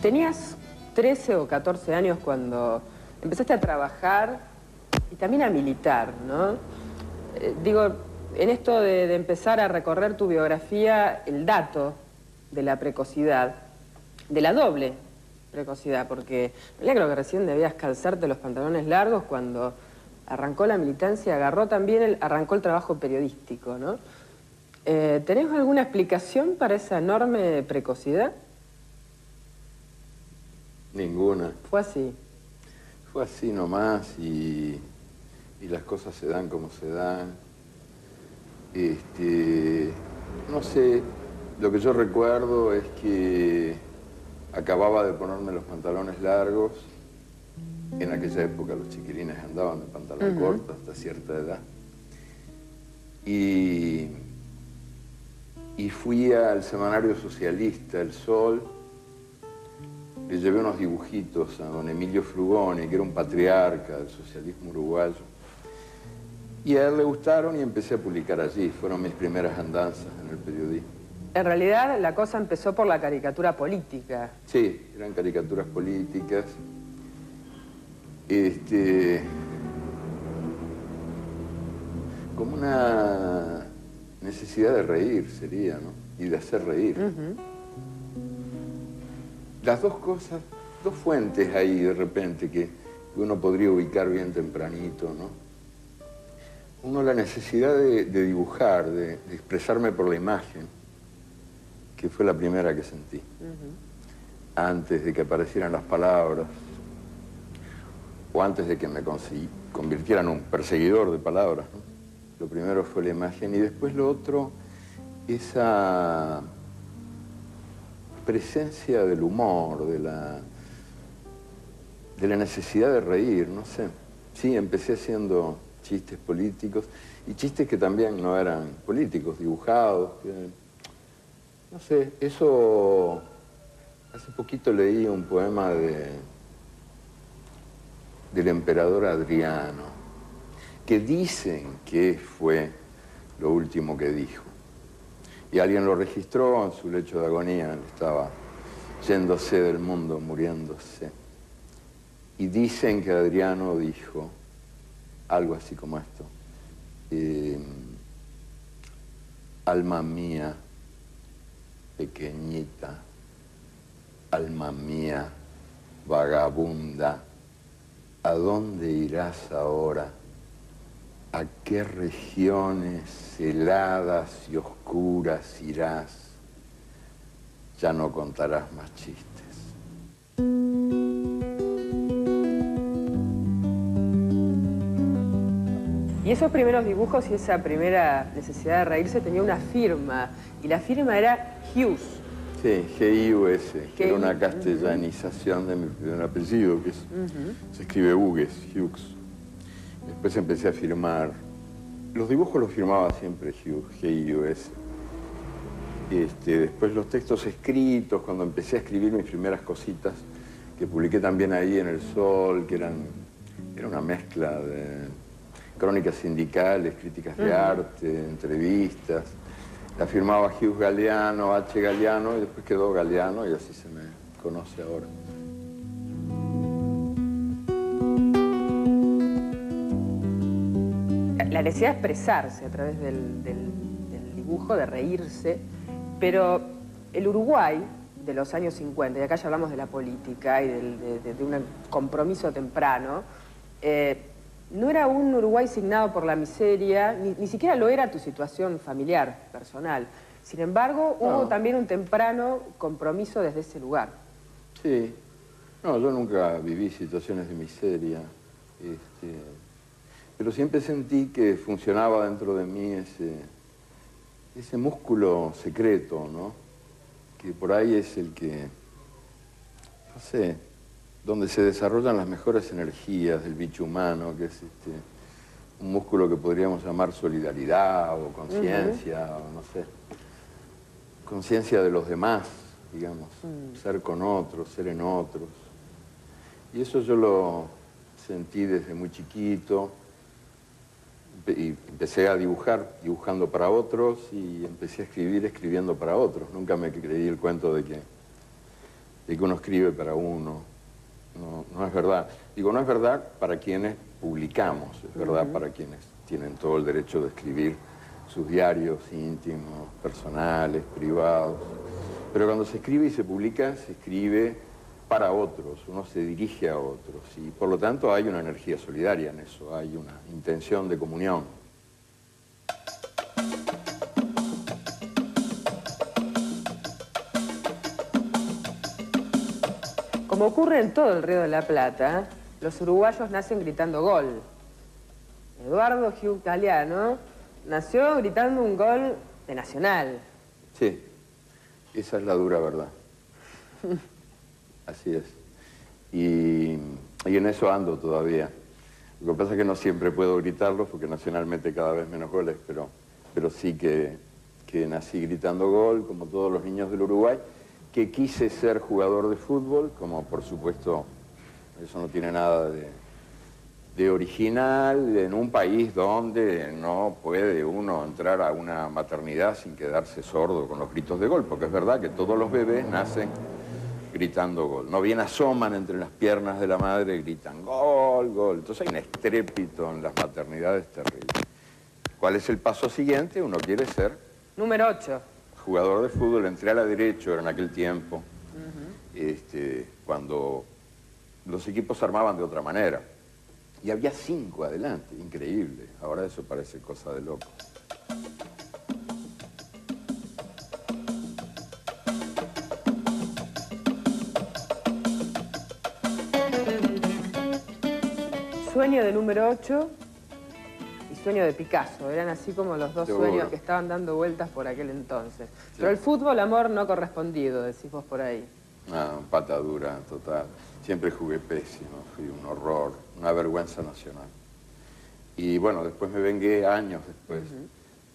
Tenías 13 o 14 años cuando empezaste a trabajar y también a militar, ¿no? Digo, en esto de empezar a recorrer tu biografía, el dato de la precocidad, de la doble precocidad, porque yo creo que recién debías calzarte los pantalones largos cuando arrancó la militancia, arrancó el trabajo periodístico, ¿no? ¿Tenés alguna explicación para esa enorme precocidad? Ninguna. Fue así. Fue así nomás y las cosas se dan como se dan. No sé, lo que yo recuerdo es que acababa de ponerme los pantalones largos. En aquella época los chiquilines andaban de pantalón corto hasta cierta edad. Y fui al semanario socialista, El Sol. Le llevé unos dibujitos a don Emilio Frugoni, que era un patriarca del socialismo uruguayo. Y a él le gustaron y empecé a publicar allí. Fueron mis primeras andanzas en el periodismo. En realidad, la cosa empezó por la caricatura política. Sí, eran caricaturas políticas. Como una necesidad de reír sería, ¿no? Y de hacer reír. Las dos cosas, dos fuentes ahí de repente que uno podría ubicar bien tempranito, ¿no? Uno, la necesidad de dibujar, de expresarme por la imagen, que fue la primera que sentí, antes de que aparecieran las palabras, o antes de que me convirtiera en un perseguidor de palabras, ¿no? Lo primero fue la imagen y después lo otro, esa presencia del humor, de la necesidad de reír, no sé. Sí, empecé haciendo chistes políticos y chistes que también no eran políticos, dibujados. No sé, eso... Hace poquito leí un poema del emperador Adriano, que dicen que fue lo último que dijo. Y alguien lo registró en su lecho de agonía, estaba yéndose del mundo, muriéndose. Y dicen que Adriano dijo algo así como esto. Alma mía, pequeñita, alma mía, vagabunda, ¿a dónde irás ahora? ¿A qué regiones heladas y oscuras irás? Ya no contarás más chistes. Y esos primeros dibujos y esa primera necesidad de reírse tenía una firma, y la firma era Hughes. Sí, G-I-U-S, que era una castellanización de mi primer apellido, que se escribe Hughes, Hughes. Después empecé a firmar. Los dibujos los firmaba siempre Hughes, G-I-U-S. Después los textos escritos, cuando empecé a escribir mis primeras cositas, que publiqué también ahí en El Sol, que era una mezcla de crónicas sindicales, críticas de arte, entrevistas. La firmaba Hughes Galeano, H. Galeano, y después quedó Galeano, y así se me conoce ahora. La necesidad de expresarse a través del dibujo, de reírse, pero el Uruguay de los años 50, y acá ya hablamos de la política y de un compromiso temprano, no era un Uruguay signado por la miseria, ni siquiera lo era tu situación familiar, personal. Sin embargo, hubo también un temprano compromiso desde ese lugar. Sí. No, yo nunca viví situaciones de miseria. Pero siempre sentí que funcionaba dentro de mí ese músculo secreto, ¿no? Que por ahí es el que, no sé, donde se desarrollan las mejores energías del bicho humano, que es un músculo que podríamos llamar solidaridad o conciencia, o no sé, conciencia de los demás, digamos, ser con otros, ser en otros. Y eso yo lo sentí desde muy chiquito, y empecé a dibujar, dibujando para otros, y empecé a escribir, escribiendo para otros. Nunca me creí el cuento de que de que uno escribe para uno. No es verdad. Digo, no es verdad para quienes publicamos, es verdad para quienes tienen todo el derecho de escribir sus diarios íntimos, personales, privados. Pero cuando se escribe y se publica, se escribe para otros, uno se dirige a otros. Y por lo tanto hay una energía solidaria en eso, hay una intención de comunión. Como ocurre en todo el Río de la Plata, los uruguayos nacen gritando gol. Eduardo Hugh Galeano nació gritando un gol de Nacional. Sí, esa es la dura verdad. Así es. Y en eso ando todavía. Lo que pasa es que no siempre puedo gritarlo porque nacionalmente cada vez menos goles, pero sí que nací gritando gol, como todos los niños del Uruguay, que quise ser jugador de fútbol, como por supuesto eso no tiene nada de original, en un país donde no puede uno entrar a una maternidad sin quedarse sordo con los gritos de gol, porque es verdad que todos los bebés nacen gritando gol. No bien asoman entre las piernas de la madre, gritan gol, gol. Entonces hay un estrépito en las maternidades terrible. ¿Cuál es el paso siguiente? Uno quiere ser... Número 8. Jugador de fútbol, entré a la derecha, era en aquel tiempo, cuando los equipos se armaban de otra manera. Y había 5 adelante, increíble. Ahora eso parece cosa de loco. Sueño de número 8 y sueño de Picasso. Eran así como los dos sueños que estaban dando vueltas por aquel entonces. Sí. Pero el fútbol, amor no correspondido, decís vos por ahí. Patadura total. Siempre jugué pésimo, fui un horror, una vergüenza nacional. Y bueno, después me vengué años después,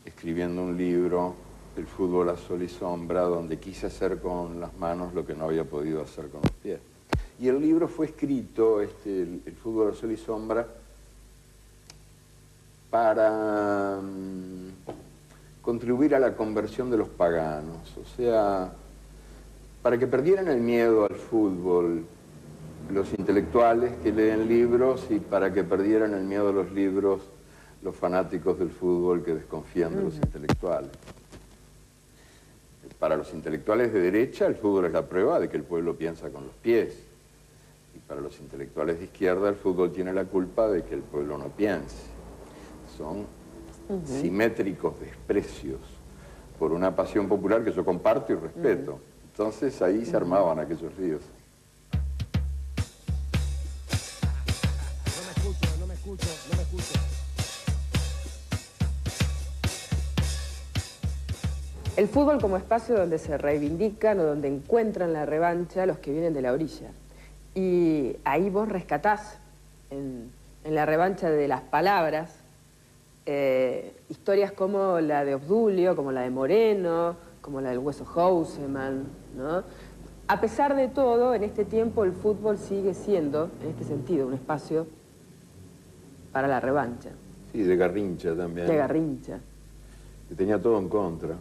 escribiendo un libro, El fútbol a sol y sombra, donde quise hacer con las manos lo que no había podido hacer con los pies. Y el libro fue escrito, el fútbol a sol y sombra, para contribuir a la conversión de los paganos, o sea, para que perdieran el miedo al fútbol los intelectuales que leen libros y para que perdieran el miedo a los libros los fanáticos del fútbol que desconfían de los intelectuales. Para los intelectuales de derecha el fútbol es la prueba de que el pueblo piensa con los pies. Y para los intelectuales de izquierda el fútbol tiene la culpa de que el pueblo no piense. Son simétricos desprecios por una pasión popular que yo comparto y respeto. Entonces ahí se armaban aquellos líos. No me escucho. El fútbol como espacio donde se reivindican o donde encuentran la revancha los que vienen de la orilla. Y ahí vos rescatás en la revancha de las palabras historias como la de Obdulio, como la de Moreno, como la del Hueso Houseman, ¿no? A pesar de todo, en este tiempo el fútbol sigue siendo, en este sentido, un espacio para la revancha. Sí, de Garrincha también. De Garrincha. Que tenía todo en contra,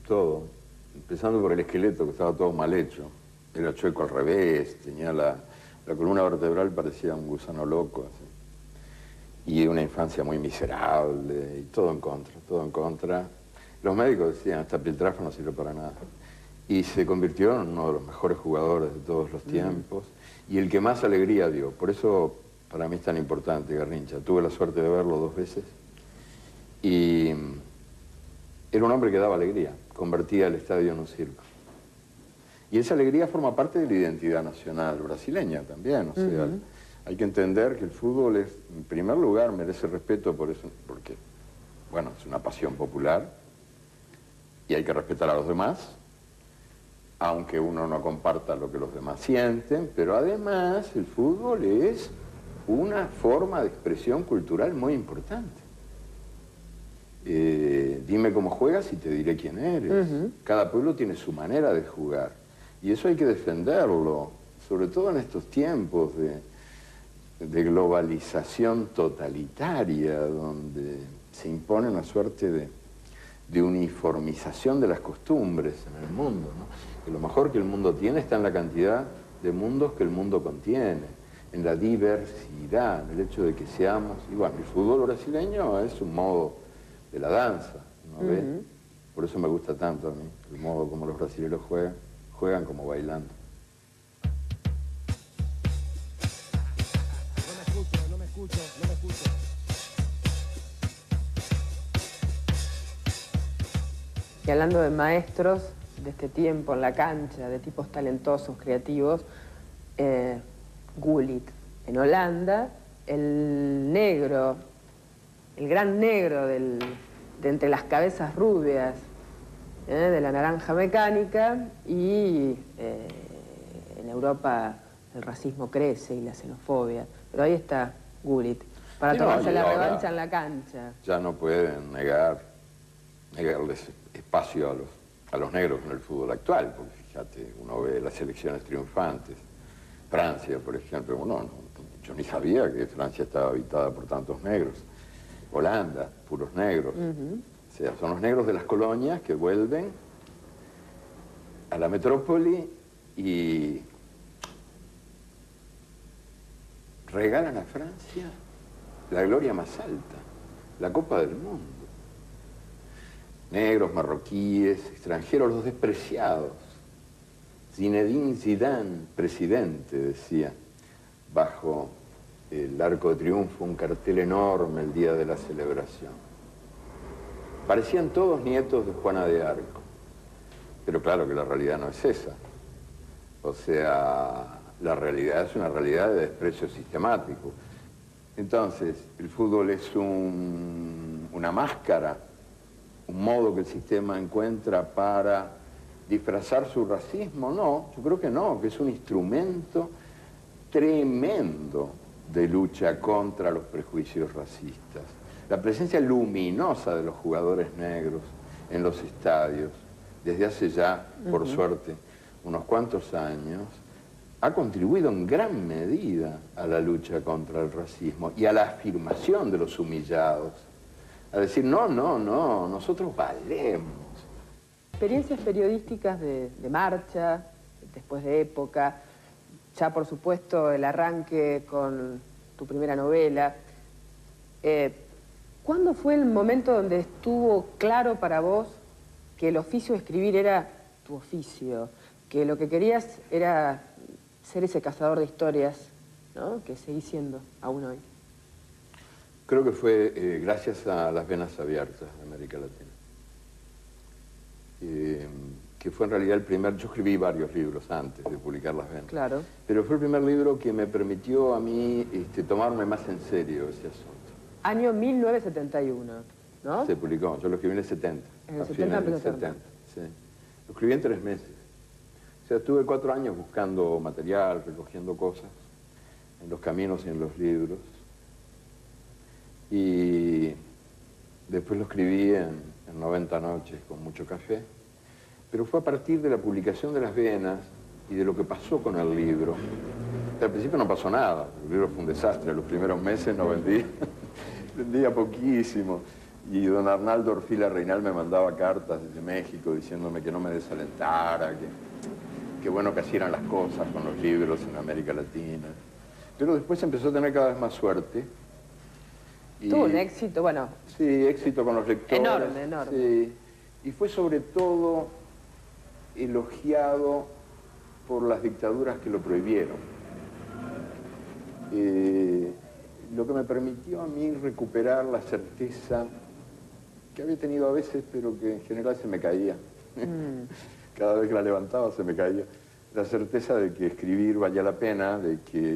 todo. Empezando por el esqueleto, que estaba todo mal hecho. Era chueco al revés, tenía la columna vertebral, parecía un gusano loco, así. Y una infancia muy miserable, y todo en contra, todo en contra. Los médicos decían, esta piltrafa no sirve para nada. Y se convirtió en uno de los mejores jugadores de todos los tiempos, y el que más alegría dio. Por eso, para mí es tan importante Garrincha. Tuve la suerte de verlo 2 veces, y era un hombre que daba alegría, convertía el estadio en un circo. Y esa alegría forma parte de la identidad nacional brasileña también, o sea, hay que entender que el fútbol es, en primer lugar, merece respeto por eso, porque, bueno, es una pasión popular y hay que respetar a los demás, aunque uno no comparta lo que los demás sienten, pero además el fútbol es una forma de expresión cultural muy importante. Dime cómo juegas y te diré quién eres. Cada pueblo tiene su manera de jugar y eso hay que defenderlo, sobre todo en estos tiempos de globalización totalitaria, donde se impone una suerte de uniformización de las costumbres en el mundo, ¿no? Que lo mejor que el mundo tiene está en la cantidad de mundos que el mundo contiene, en la diversidad, en el hecho de que seamos... Y bueno, el fútbol brasileño es un modo de la danza, ¿no ve? Por eso me gusta tanto a mí, el modo como los brasileños juegan como bailando. No me escucho. Y hablando de maestros de este tiempo en la cancha, de tipos talentosos, creativos, Gullit. En Holanda, el negro, el gran negro de entre las cabezas rubias, de la naranja mecánica, y en Europa el racismo crece y la xenofobia. Pero ahí está Gullit, para Sí, no, tomarse y la ahora revancha en la cancha. Ya no pueden negarles espacio a los negros en el fútbol actual, porque fíjate, uno ve las selecciones triunfantes. Francia, por ejemplo, yo ni sabía que Francia estaba habitada por tantos negros. Holanda, puros negros. O sea, son los negros de las colonias que vuelven a la metrópoli y regalan a Francia la gloria más alta, la Copa del Mundo. Negros, marroquíes, extranjeros, los despreciados. Zinedine Zidane, presidente, decía, bajo el Arco de Triunfo, un cartel enorme el día de la celebración. Parecían todos nietos de Juana de Arco, pero claro que la realidad no es esa. O sea, la realidad es una realidad de desprecio sistemático. Entonces, el fútbol es una máscara, un modo que el sistema encuentra para disfrazar su racismo. No, yo creo que no, que es un instrumento tremendo de lucha contra los prejuicios racistas. La presencia luminosa de los jugadores negros en los estadios, desde hace ya, por suerte, unos cuantos años, ha contribuido en gran medida a la lucha contra el racismo y a la afirmación de los humillados. A decir, no, nosotros valemos. Experiencias periodísticas de marcha, después de época, ya por supuesto el arranque con tu primera novela. ¿Cuándo fue el momento donde estuvo claro para vos que el oficio de escribir era tu oficio? Que lo que querías era ser ese cazador de historias, ¿no? Que seguís siendo aún hoy. Creo que fue gracias a Las Venas Abiertas de América Latina. Que fue en realidad el primer... Yo escribí varios libros antes de publicar Las Venas. Claro. Pero fue el primer libro que me permitió a mí tomarme más en serio ese asunto. Año 1971, ¿no? Se publicó, yo lo escribí en el 70. En el a 70 fines del empezó a 70, sí. Lo escribí en 3 meses. O sea, estuve 4 años buscando material, recogiendo cosas, en los caminos y en los libros. Y después lo escribí en 90 noches con mucho café. Pero fue a partir de la publicación de Las Venas y de lo que pasó con el libro. Al principio no pasó nada, el libro fue un desastre. Los primeros meses no vendía, vendía poquísimo. Y don Arnaldo Orfila Reinal me mandaba cartas desde México diciéndome que no me desalentara, que bueno que así eran las cosas con los libros en América Latina. Pero después empezó a tener cada vez más suerte. Tuvo un éxito, bueno... Sí, éxito con los lectores. Enorme. Sí, y fue sobre todo elogiado por las dictaduras que lo prohibieron. Lo que me permitió a mí recuperar la certeza que había tenido a veces, pero que en general se me caía. Cada vez que la levantaba se me caía. La certeza de que escribir valía la pena,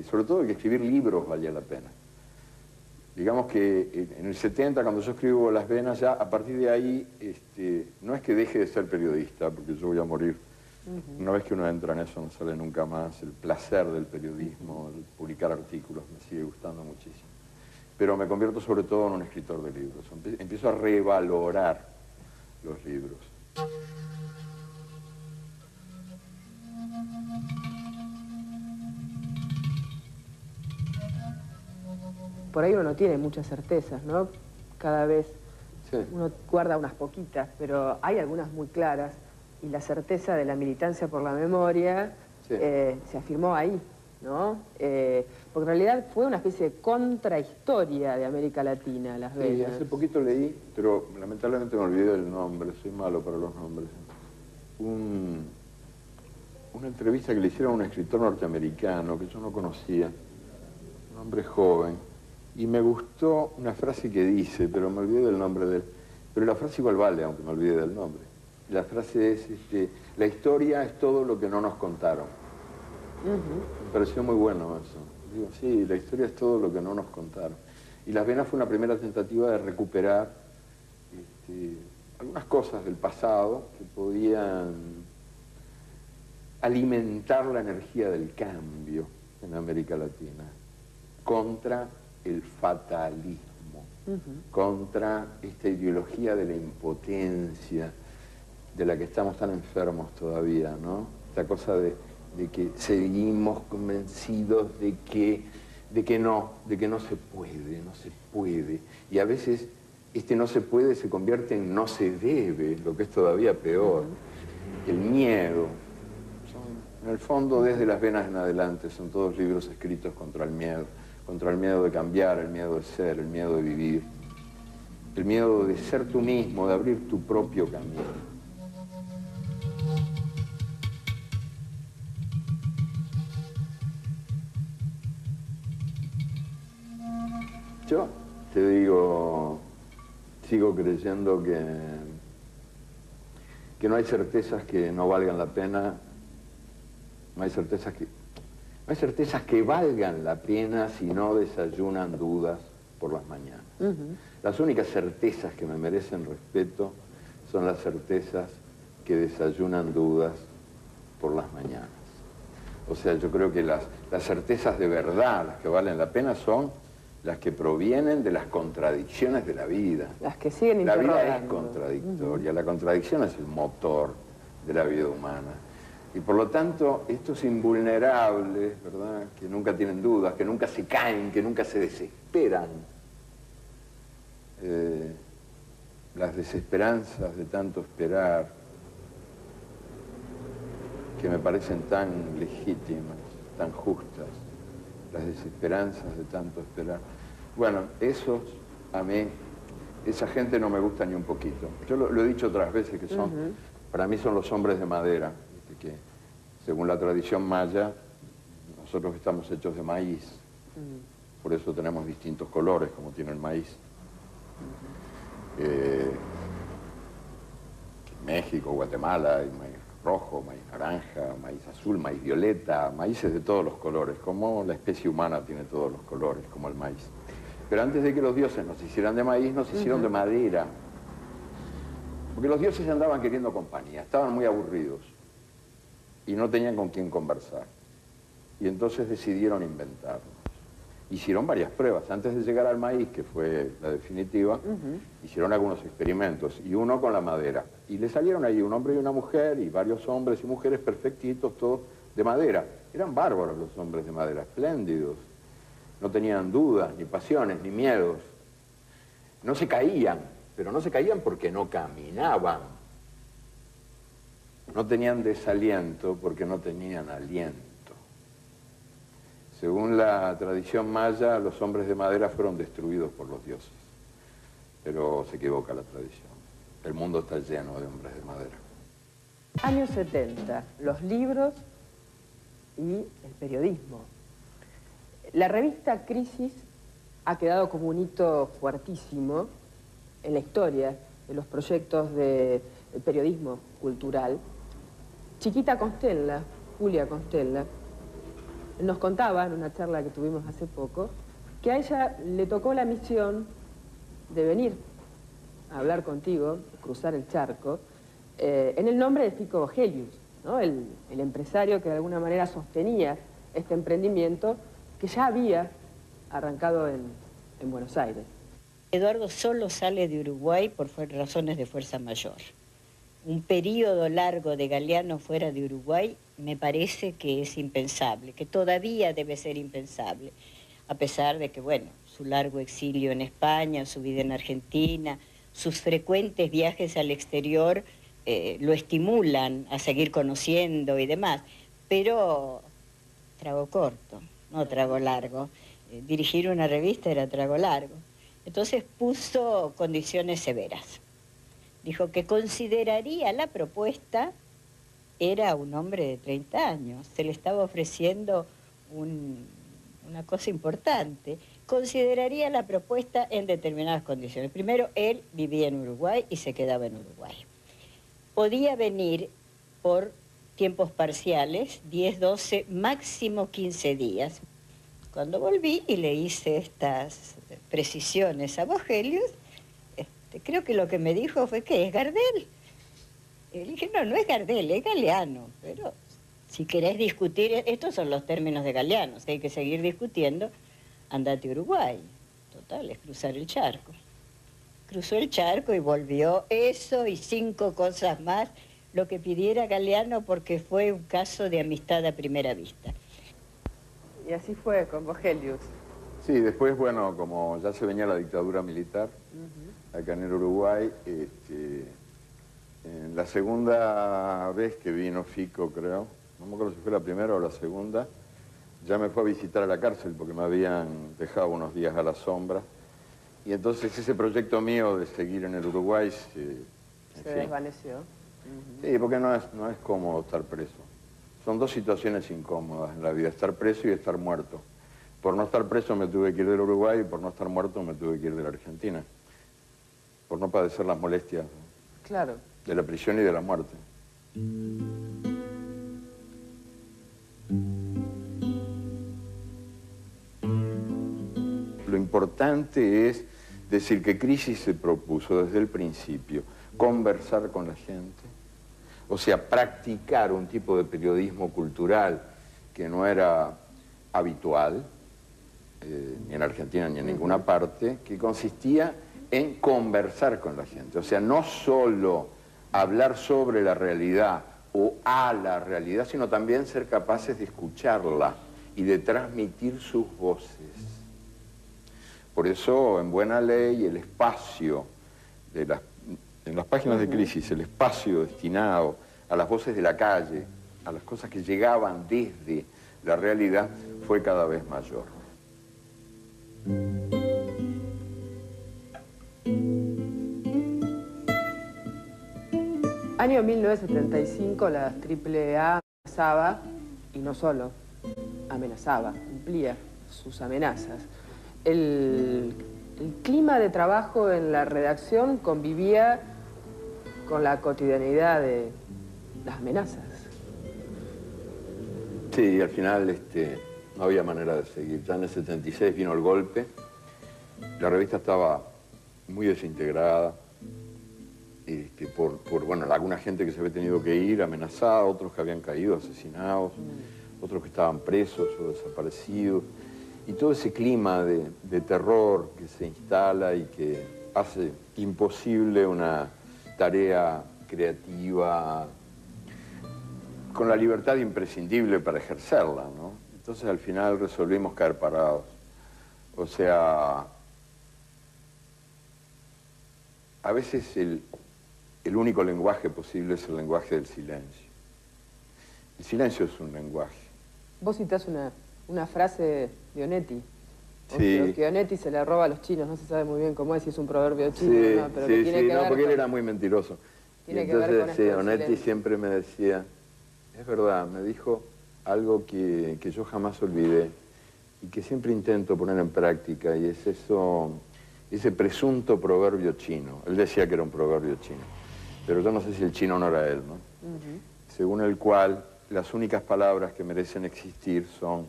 sobre todo de que escribir libros valía la pena. Digamos que en el 70, cuando yo escribo Las Venas, ya a partir de ahí, no es que deje de ser periodista, porque yo voy a morir. Una vez que uno entra en eso, no sale nunca más. El placer del periodismo, el publicar artículos, me sigue gustando muchísimo. Pero me convierto sobre todo en un escritor de libros. Empiezo a revalorar los libros. Por ahí uno no tiene muchas certezas, ¿no? Cada vez Sí. Uno guarda unas poquitas, pero hay algunas muy claras. Y la certeza de la militancia por la memoria Sí. se afirmó ahí, ¿no? Porque en realidad fue una especie de contrahistoria de América Latina, Las Sí, Vegas. hace poquito leí, pero lamentablemente me olvidé del nombre, soy malo para los nombres. Una entrevista que le hicieron a un escritor norteamericano que yo no conocía, un hombre joven, y me gustó una frase que dice, pero me olvidé del nombre de él. Pero la frase igual vale, aunque me olvide del nombre. La frase es, la historia es todo lo que no nos contaron. Me pareció muy bueno eso. Digo, sí, la historia es todo lo que no nos contaron. Y Las Venas fue una primera tentativa de recuperar algunas cosas del pasado que podían alimentar la energía del cambio en América Latina contra el fatalismo, contra esta ideología de la impotencia de la que estamos tan enfermos todavía, ¿no? Esta cosa de que seguimos convencidos de que no se puede. Y a veces no se puede se convierte en no se debe, lo que es todavía peor. El miedo. En el fondo, desde Las Venas en adelante, son todos libros escritos contra el miedo de cambiar, el miedo de ser, el miedo de vivir, el miedo de ser tú mismo, de abrir tu propio camino. Yo te digo, sigo creyendo que no hay certezas que no valgan la pena, no hay certezas que valgan la pena si no desayunan dudas por las mañanas. Las únicas certezas que me merecen respeto son las certezas que desayunan dudas por las mañanas. O sea, yo creo que las certezas de verdad, las que valen la pena, son las que provienen de las contradicciones de la vida. Las que siguen La interrogando. vida es contradictoria, la contradicción es el motor de la vida humana. Y por lo tanto, estos invulnerables, ¿verdad?, que nunca tienen dudas, que nunca se caen, que nunca se desesperan, las desesperanzas de tanto esperar, que me parecen tan legítimas, tan justas, las desesperanzas de tanto esperar. Bueno, a mí, esa gente no me gusta ni un poquito. Yo lo he dicho otras veces que para mí son los hombres de madera, que según la tradición maya, nosotros estamos hechos de maíz, por eso tenemos distintos colores como tiene el maíz. México, Guatemala, hay maíz rojo, maíz naranja, maíz azul, maíz violeta, maíces de todos los colores, como la especie humana tiene todos los colores, como el maíz. Pero antes de que los dioses nos hicieran de maíz, nos hicieron de madera. Porque los dioses andaban queriendo compañía, estaban muy aburridos y no tenían con quién conversar. Y entonces decidieron inventarnos. Hicieron varias pruebas. Antes de llegar al maíz, que fue la definitiva, hicieron algunos experimentos, y uno con la madera. Y le salieron ahí un hombre y una mujer, y varios hombres y mujeres perfectitos, todos de madera. Eran bárbaros los hombres de madera, espléndidos. No tenían dudas, ni pasiones, ni miedos. No se caían, pero no se caían porque no caminaban. No tenían desaliento porque no tenían aliento. Según la tradición maya, los hombres de madera fueron destruidos por los dioses. Pero se equivoca la tradición. El mundo está lleno de hombres de madera. Años 70, los libros y el periodismo. La revista Crisis ha quedado como un hito fuertísimo en la historia de los proyectos de periodismo cultural. Chiquita Constella, Julia Constella, nos contaba en una charla que tuvimos hace poco que a ella le tocó la misión de venir a hablar contigo, cruzar el charco, en el nombre de Fico Gelius, ¿no? El empresario que de alguna manera sostenía este emprendimiento que ya había arrancado en Buenos Aires. Eduardo solo sale de Uruguay por razones de fuerza mayor. Un periodo largo de Galeano fuera de Uruguay me parece que es impensable, que todavía debe ser impensable, a pesar de que, bueno, su largo exilio en España, su vida en Argentina, sus frecuentes viajes al exterior lo estimulan a seguir conociendo y demás, pero trago corto, no trago largo. Dirigir una revista era trago largo. Entonces puso condiciones severas. Dijo que consideraría la propuesta, era un hombre de 30 años, se le estaba ofreciendo una cosa importante, consideraría la propuesta en determinadas condiciones. Primero, él vivía en Uruguay y se quedaba en Uruguay. Podía venir por tiempos parciales, 10, 12, máximo 15 días. Cuando volví y le hice estas precisiones a Vogelius, creo que lo que me dijo fue que es Gardel. Y le dije, no, no es Gardel, es Galeano, pero si querés discutir, estos son los términos de Galeano, si hay que seguir discutiendo, andate a Uruguay. Total, es cruzar el charco. Cruzó el charco y volvió, eso y 5 cosas más, lo que pidiera Galeano, porque fue un caso de amistad a primera vista. Y así fue con Vogelius. Sí, después, bueno, como ya se venía la dictadura militar, acá en el Uruguay, en la segunda vez que vino Fico, creo, no me acuerdo si fue la primera o la segunda, ya me fue a visitar a la cárcel porque me habían dejado unos días a la sombra. Y entonces ese proyecto mío de seguir en el Uruguay se desvaneció. Sí, porque no es cómodo estar preso. Son 2 situaciones incómodas en la vida, estar preso y estar muerto. Por no estar preso me tuve que ir del Uruguay y por no estar muerto me tuve que ir de la Argentina. Por no padecer las molestias de la prisión y de la muerte. Lo importante es decir que Crisis se propuso desde el principio conversar con la gente, o sea, practicar un tipo de periodismo cultural que no era habitual, ni en Argentina ni en ninguna parte, que consistía en conversar con la gente. O sea, no solo hablar sobre la realidad o a la realidad, sino también ser capaces de escucharla y de transmitir sus voces. Por eso, en Buena Ley, el espacio en las páginas de Crisis, el espacio destinado a las voces de la calle, a las cosas que llegaban desde la realidad, fue cada vez mayor. Año 1975, la AAA amenazaba, y no solo amenazaba, cumplía sus amenazas. El clima de trabajo en la redacción convivía con la cotidianidad de las amenazas. Sí, al final no había manera de seguir. Ya en el 76 vino el golpe, la revista estaba muy desintegrada, por alguna gente que se había tenido que ir amenazada, otros que habían caído asesinados, otros que estaban presos o desaparecidos. Y todo ese clima de terror que se instala y que hace imposible una tarea creativa con la libertad imprescindible para ejercerla, ¿no? Entonces al final resolvimos caer parados. O sea, a veces el único lenguaje posible es el lenguaje del silencio. El silencio es un lenguaje. Vos citás una frase de Onetti. Sí. Que Onetti se le roba a los chinos, no se sabe muy bien cómo es, si es un proverbio chino Sí, o no, pero sí, que tiene sí, que ver porque con, él era muy mentiroso. Tiene y que ver con entonces, esto del Onetti silencio. siempre me decía, es verdad, me dijo algo que yo jamás olvidé y que siempre intento poner en práctica, y es eso, ese presunto proverbio chino. Él decía que era un proverbio chino, pero yo no sé si el chino no era él, ¿no? Según el cual las únicas palabras que merecen existir son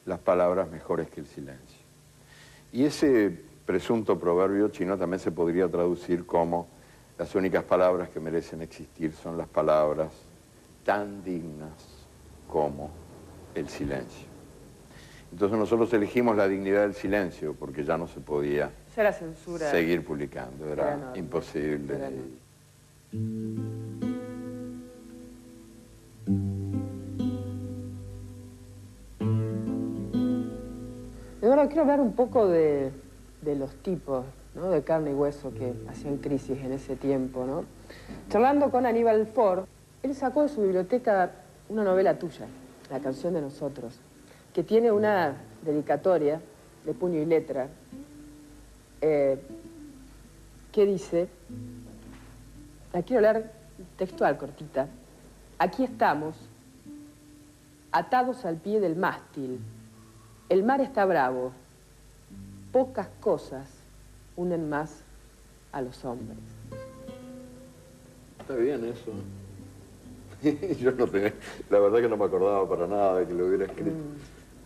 las palabras mejores que el silencio. Y ese presunto proverbio chino también se podría traducir como las únicas palabras que merecen existir son las palabras tan dignas como el silencio. Entonces nosotros elegimos la dignidad del silencio porque ya no se podía la censura seguir publicando, era enorme, imposible. era enorme. Eduardo, quiero hablar un poco de los tipos ¿no?, de carne y hueso que hacían crisis en ese tiempo, ¿no? Charlando con Aníbal Ford, él sacó de su biblioteca una novela tuya, La canción de nosotros, que tiene una dedicatoria de puño y letra, que dice, la quiero leer textual, cortita: aquí estamos, atados al pie del mástil. El mar está bravo. Pocas cosas unen más a los hombres. Está bien eso. Yo no tenía, la verdad que no me acordaba para nada de que lo hubiera escrito.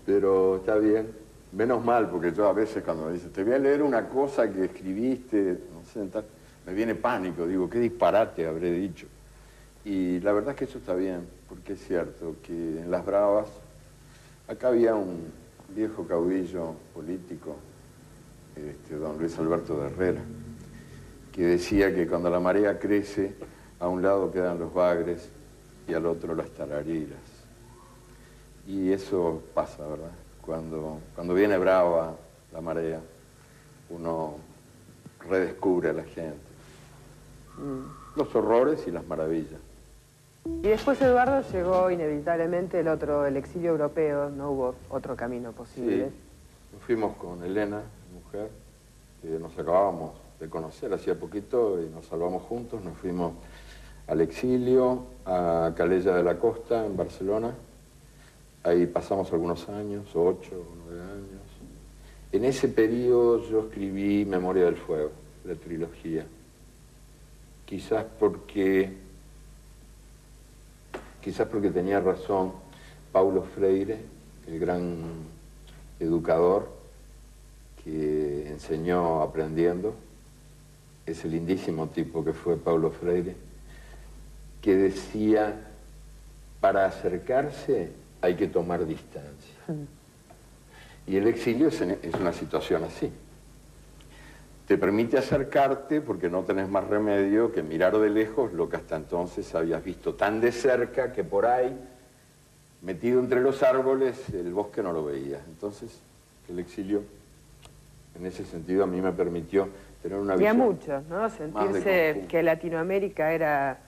Pero está bien. Menos mal, porque yo a veces cuando me dicen, te voy a leer una cosa que escribiste, no sé, tal, me viene pánico, digo, qué disparate habré dicho. Y la verdad es que eso está bien, porque es cierto que en Las Bravas, acá había un viejo caudillo político, don Luis Alberto de Herrera, que decía que cuando la marea crece, a un lado quedan los bagres y al otro las tarareras. Y eso pasa, ¿verdad? Cuando viene brava la marea, uno redescubre a la gente. Los horrores y las maravillas. Y después, Eduardo, llegó inevitablemente el exilio europeo, no hubo otro camino posible. Sí, nos fuimos con Elena, mi mujer, que nos acabábamos de conocer hacía poquito y nos salvamos juntos. Nos fuimos al exilio, a Calella de la Costa, en Barcelona. Ahí pasamos algunos años, 8 o 9 años. En ese periodo yo escribí Memoria del Fuego, la trilogía. Quizás porque tenía razón Paulo Freire, el gran educador que enseñó aprendiendo, ese lindísimo tipo que fue Paulo Freire, que decía, para acercarse hay que tomar distancia. Y el exilio es una situación así. Te permite acercarte porque no tenés más remedio que mirar de lejos lo que hasta entonces habías visto tan de cerca que por ahí, metido entre los árboles, el bosque no lo veías. Entonces, el exilio, en ese sentido, a mí me permitió tener una visión. Y a muchos, ¿no? Sentirse que Latinoamérica era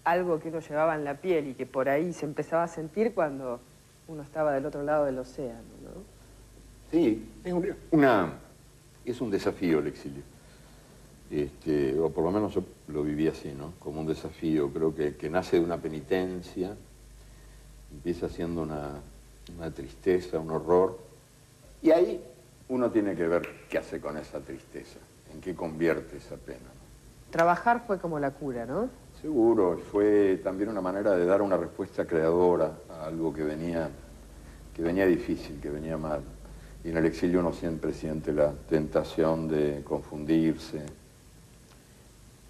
algo que uno llevaba en la piel y que por ahí se empezaba a sentir cuando uno estaba del otro lado del océano, ¿no? Sí, es un desafío el exilio. O por lo menos yo lo viví así, ¿no? Como un desafío. Creo que nace de una penitencia, empieza siendo una tristeza, un horror. Y ahí uno tiene que ver qué hace con esa tristeza, en qué convierte esa pena, ¿no? Trabajar fue como la cura, ¿no? Seguro, fue también una manera de dar una respuesta creadora a algo que venía difícil, que venía mal. Y en el exilio uno siempre siente la tentación de confundirse,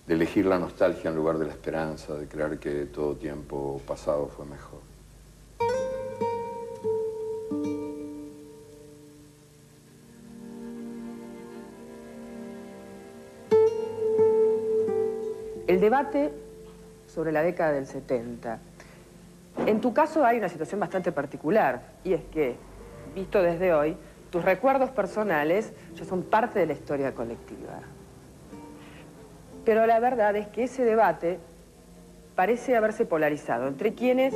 de elegir la nostalgia en lugar de la esperanza, de creer que todo tiempo pasado fue mejor. El debate sobre la década del 70. En tu caso hay una situación bastante particular, y es que, visto desde hoy, tus recuerdos personales ya son parte de la historia colectiva. Pero la verdad es que ese debate parece haberse polarizado entre quienes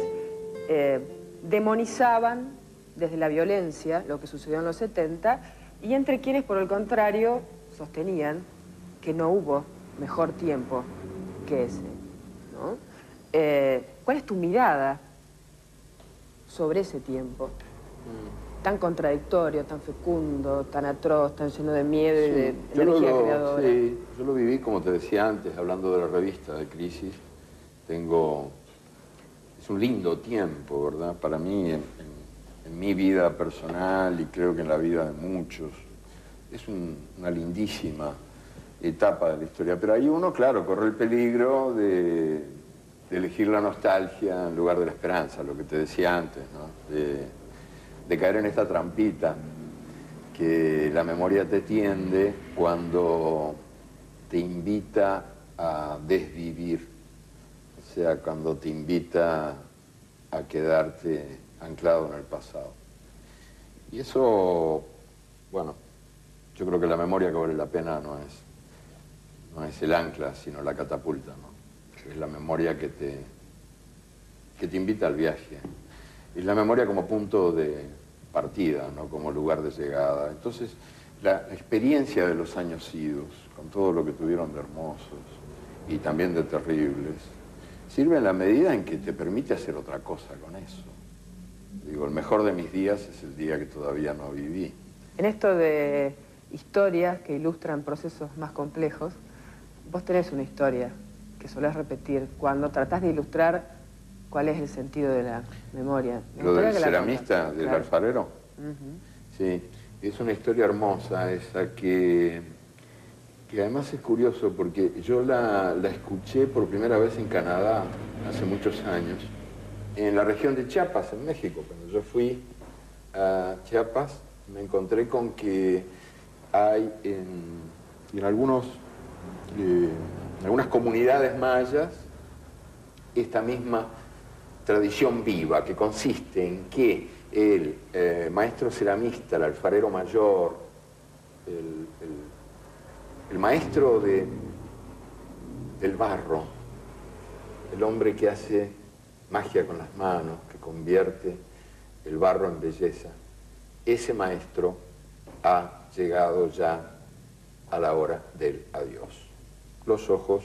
demonizaban desde la violencia lo que sucedió en los 70 y entre quienes, por el contrario, sostenían que no hubo mejor tiempo que ese, ¿no? ¿Cuál es tu mirada sobre ese tiempo? Tan contradictorio, tan fecundo, tan atroz, tan lleno de miedo y de energía creadora. Sí, yo lo viví, como te decía antes, hablando de la revista de Crisis. Es un lindo tiempo, ¿verdad? Para mí, en mi vida personal y creo que en la vida de muchos, es una lindísima etapa de la historia. Pero ahí uno, claro, corre el peligro de elegir la nostalgia en lugar de la esperanza, lo que te decía antes, ¿no? De caer en esta trampita que la memoria te tiende cuando te invita a desvivir, o sea, cuando te invita a quedarte anclado en el pasado. Y eso, bueno, yo creo que la memoria que vale la pena no es no es el ancla, sino la catapulta, ¿no? Es la memoria que te invita al viaje. Es la memoria como punto de partida, ¿no? Como lugar de llegada. Entonces, la experiencia de los años idos, con todo lo que tuvieron de hermosos y también de terribles, sirve en la medida en que te permite hacer otra cosa con eso. Digo, el mejor de mis días es el día que todavía no viví. En esto de historias que ilustran procesos más complejos, vos tenés una historia que solés repetir cuando tratás de ilustrar cuál es el sentido de la memoria. Lo del ceramista, del claro. alfarero. Sí, es una historia hermosa esa que además es curioso porque yo la escuché por primera vez en Canadá hace muchos años, en la región de Chiapas, en México. Cuando yo fui a Chiapas me encontré con que hay en algunas comunidades mayas esta misma tradición viva que consiste en que el maestro ceramista, el alfarero mayor, el maestro del barro, el hombre que hace magia con las manos, que convierte el barro en belleza, ese maestro ha llegado ya a la hora del adiós. Los ojos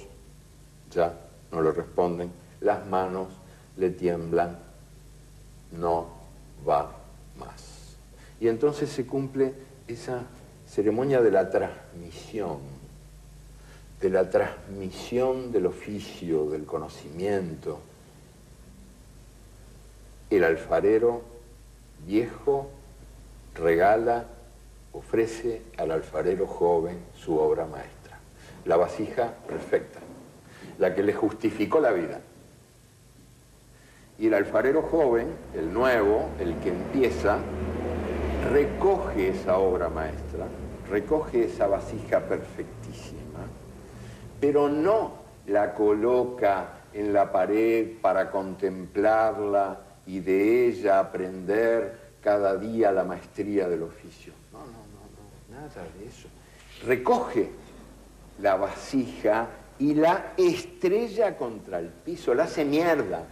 ya no le responden, las manos le tiemblan, no va más. Y entonces se cumple esa ceremonia de la transmisión del oficio, del conocimiento. El alfarero viejo regala, ofrece al alfarero joven su obra maestra, la vasija perfecta, la que le justificó la vida. Y el alfarero joven, el nuevo, el que empieza, recoge esa obra maestra, recoge esa vasija perfectísima, pero no la coloca en la pared para contemplarla y de ella aprender cada día la maestría del oficio. No, nada de eso. Recoge la vasija y la estrella contra el piso, la hace mierda.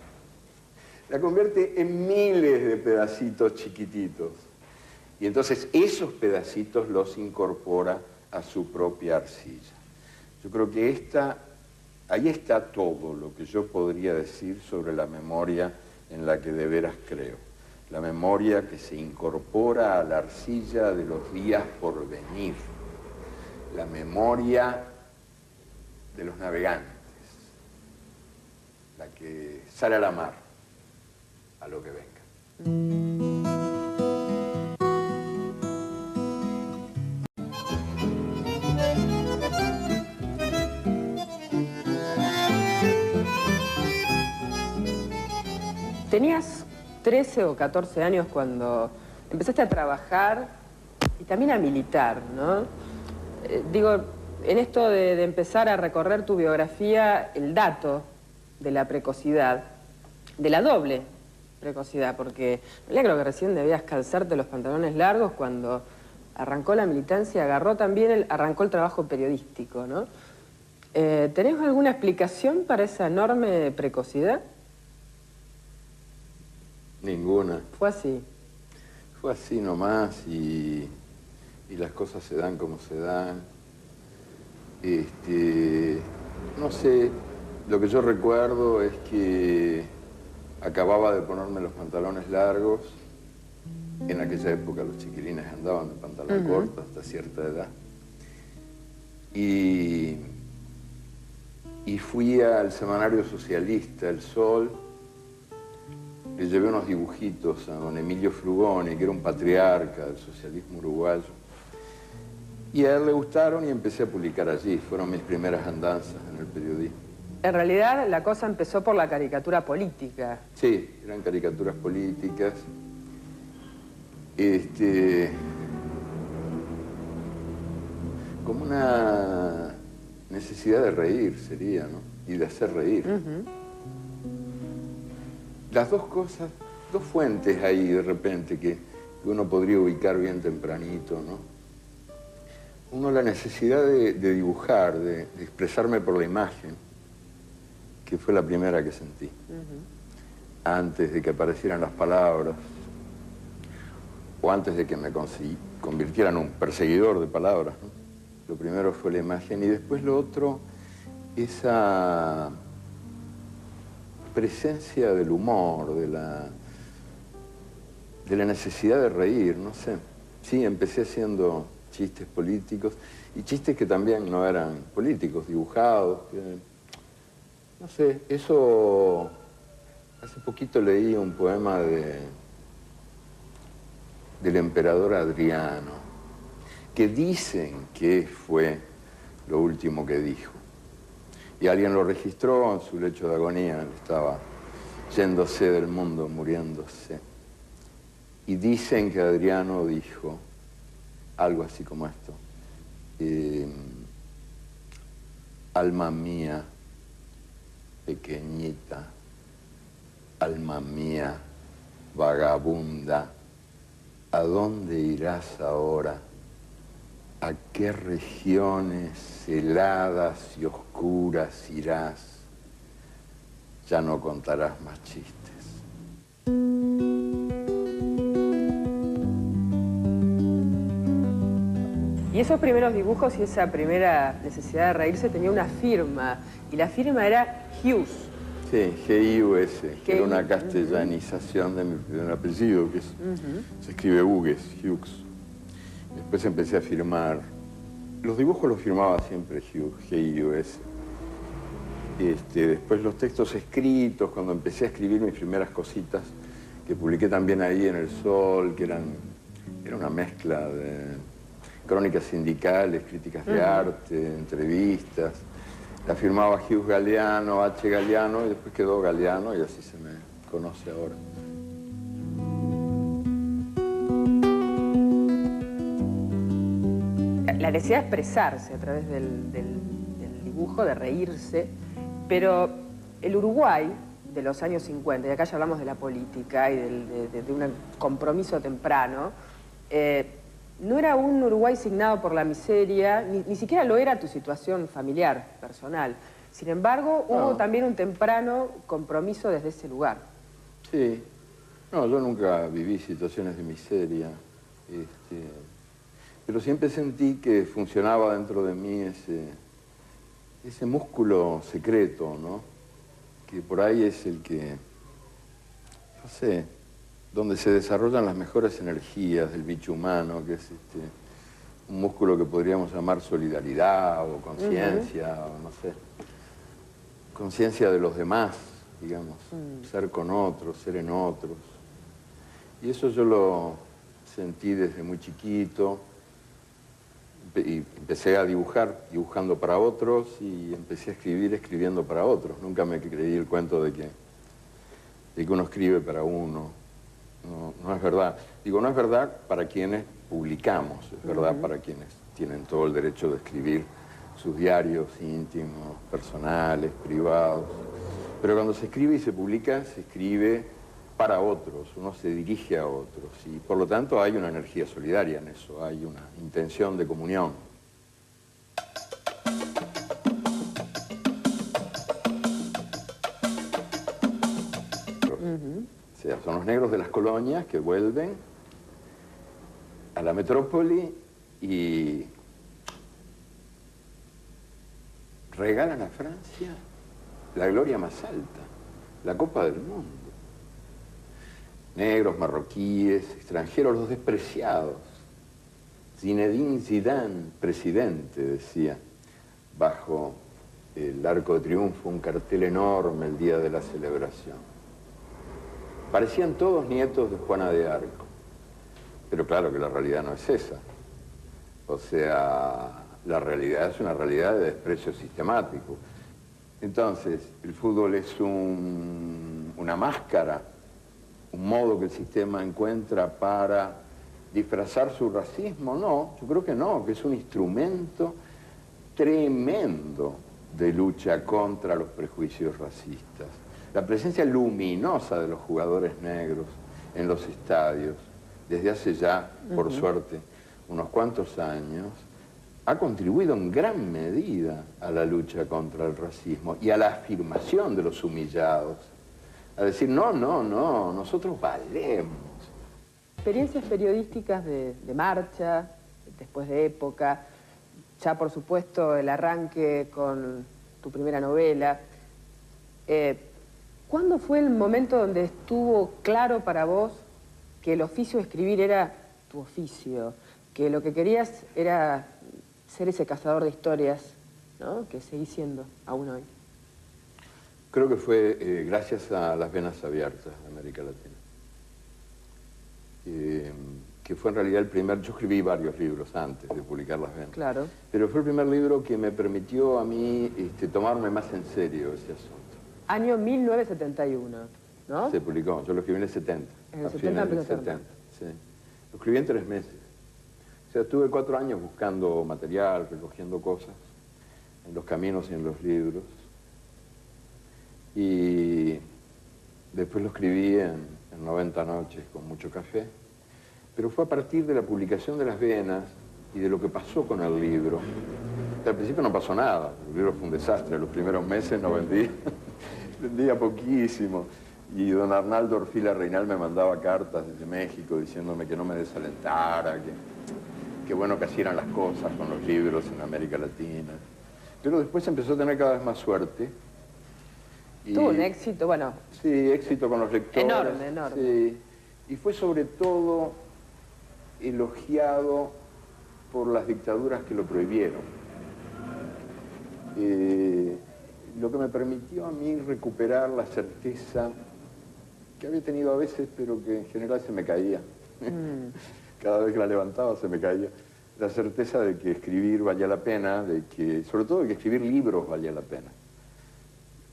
La convierte en miles de pedacitos chiquititos. Y entonces esos pedacitos los incorpora a su propia arcilla. Yo creo que ahí está todo lo que yo podría decir sobre la memoria en la que de veras creo. La memoria que se incorpora a la arcilla de los días por venir. La memoria de los navegantes. La que sale a la mar, a lo que venga. Tenías 13 o 14 años cuando empezaste a trabajar y también a militar, ¿no? Digo, en esto de empezar a recorrer tu biografía, el dato de la precocidad, de la doble precocidad, porque yo creo que recién debías calzarte los pantalones largos cuando arrancó la militancia, arrancó el trabajo periodístico, ¿no? ¿Tenés alguna explicación para esa enorme precocidad? Ninguna. Fue así. Fue así nomás y las cosas se dan como se dan. No sé, lo que yo recuerdo es que acababa de ponerme los pantalones largos. En aquella época los chiquilines andaban de pantalón corto hasta cierta edad. Y fui al semanario socialista, El Sol. Le llevé unos dibujitos a don Emilio Frugoni, que era un patriarca del socialismo uruguayo. Y a él le gustaron y empecé a publicar allí. Fueron mis primeras andanzas en el periodismo. En realidad la cosa empezó por la caricatura política. Sí, eran caricaturas políticas. Como una necesidad de reír sería, ¿no? Y de hacer reír. Las dos cosas, dos fuentes ahí de repente que uno podría ubicar bien tempranito, ¿no? Uno, la necesidad de dibujar, de expresarme por la imagen, que fue la primera que sentí, antes de que aparecieran las palabras, o antes de que me convirtiera en un perseguidor de palabras, ¿no? Lo primero fue la imagen y después lo otro, esa presencia del humor, de la necesidad de reír, no sé. Sí, empecé haciendo chistes políticos y chistes que también no eran políticos, dibujados. No sé, eso... Hace poquito leí un poema del emperador Adriano, que dicen que fue lo último que dijo. Y alguien lo registró en su lecho de agonía, él estaba yéndose del mundo, muriéndose. Y dicen que Adriano dijo algo así como esto. Alma mía, pequeñita, alma mía, vagabunda, ¿a dónde irás ahora? ¿A qué regiones heladas y oscuras irás? Ya no contarás más chistes. Y esos primeros dibujos y esa primera necesidad de reírse tenía una firma, y la firma era Hughes. Sí, G-I-U-S, que era una castellanización de mi primer apellido, que se escribe Hughes, Hughes. Después empecé a firmar, los dibujos los firmaba siempre Hughes, G-I-U-S. Después los textos escritos, cuando empecé a escribir mis primeras cositas, que publiqué también ahí en El Sol, que era una mezcla de crónicas sindicales, críticas de arte, entrevistas. La firmaba Hughes Galeano, H. Galeano, y después quedó Galeano, y así se me conoce ahora. La necesidad de expresarse a través del dibujo, de reírse, pero el Uruguay de los años 50, y acá ya hablamos de la política y de un compromiso temprano, no era un Uruguay signado por la miseria, ni siquiera lo era tu situación familiar, personal. Sin embargo, hubo también un temprano compromiso desde ese lugar. Sí. No, yo nunca viví situaciones de miseria, pero siempre sentí que funcionaba dentro de mí ese músculo secreto, ¿no? Que por ahí es el que, no sé, donde se desarrollan las mejores energías del bicho humano, que es un músculo que podríamos llamar solidaridad o conciencia, o no sé, conciencia de los demás, digamos, ser con otros, ser en otros. Y eso yo lo sentí desde muy chiquito, y empecé a dibujar, dibujando para otros, y empecé a escribir, escribiendo para otros. Nunca me creí el cuento de que uno escribe para uno. No es verdad. Digo, no es verdad para quienes publicamos, es verdad para quienes tienen todo el derecho de escribir sus diarios íntimos, personales, privados. Pero cuando se escribe y se publica, se escribe para otros, uno se dirige a otros. Y por lo tanto hay una energía solidaria en eso, hay una intención de comunión. O sea, son los negros de las colonias que vuelven a la metrópoli y regalan a Francia la gloria más alta, la Copa del Mundo. Negros, marroquíes, extranjeros, los despreciados. Zinedine Zidane, presidente, decía, bajo el Arco de Triunfo, un cartel enorme el día de la celebración. Parecían todos nietos de Juana de Arco, pero claro que la realidad no es esa. O sea, la realidad es una realidad de desprecio sistemático. Entonces, el fútbol es una máscara, un modo que el sistema encuentra para disfrazar su racismo. No, yo creo que no, que es un instrumento tremendo de lucha contra los prejuicios racistas. La presencia luminosa de los jugadores negros en los estadios, desde hace ya, por suerte, unos cuantos años, ha contribuido en gran medida a la lucha contra el racismo y a la afirmación de los humillados. A decir, no, no, no, nosotros valemos. Experiencias periodísticas de marcha, después de época, ya por supuesto el arranque con tu primera novela. ¿Cuándo fue el momento donde estuvo claro para vos que el oficio de escribir era tu oficio? Que lo que querías era ser ese cazador de historias, ¿no? Que seguís siendo aún hoy. Creo que fue gracias a Las Venas Abiertas de América Latina. Que fue en realidad el primer... Yo escribí varios libros antes de publicar Las Venas. Claro. Pero fue el primer libro que me permitió a mí tomarme más en serio ese asunto. Año 1971, ¿no? Se publicó, yo lo escribí en el 70. En el a 70 finales del empezó a 70, sí. Lo escribí en 3 meses. O sea, estuve 4 años buscando material, recogiendo cosas, en los caminos y en los libros. Y después lo escribí en 90 noches con mucho café. Pero fue a partir de la publicación de Las Venas y de lo que pasó con el libro. Al principio no pasó nada, el libro fue un desastre. Los primeros meses no vendía, vendía poquísimo. Y don Arnaldo Orfila Reinal me mandaba cartas desde México diciéndome que no me desalentara, que bueno que así eran las cosas con los libros en América Latina. Pero después empezó a tener cada vez más suerte. Tuvo un éxito, bueno... Sí, éxito con los lectores. Enorme, enorme. Sí. Y fue sobre todo elogiado por las dictaduras que lo prohibieron. Lo que me permitió a mí recuperar la certeza que había tenido a veces, pero que en general se me caía. Cada vez que la levantaba se me caía. La certeza de que escribir valía la pena, sobre todo de que escribir libros valía la pena.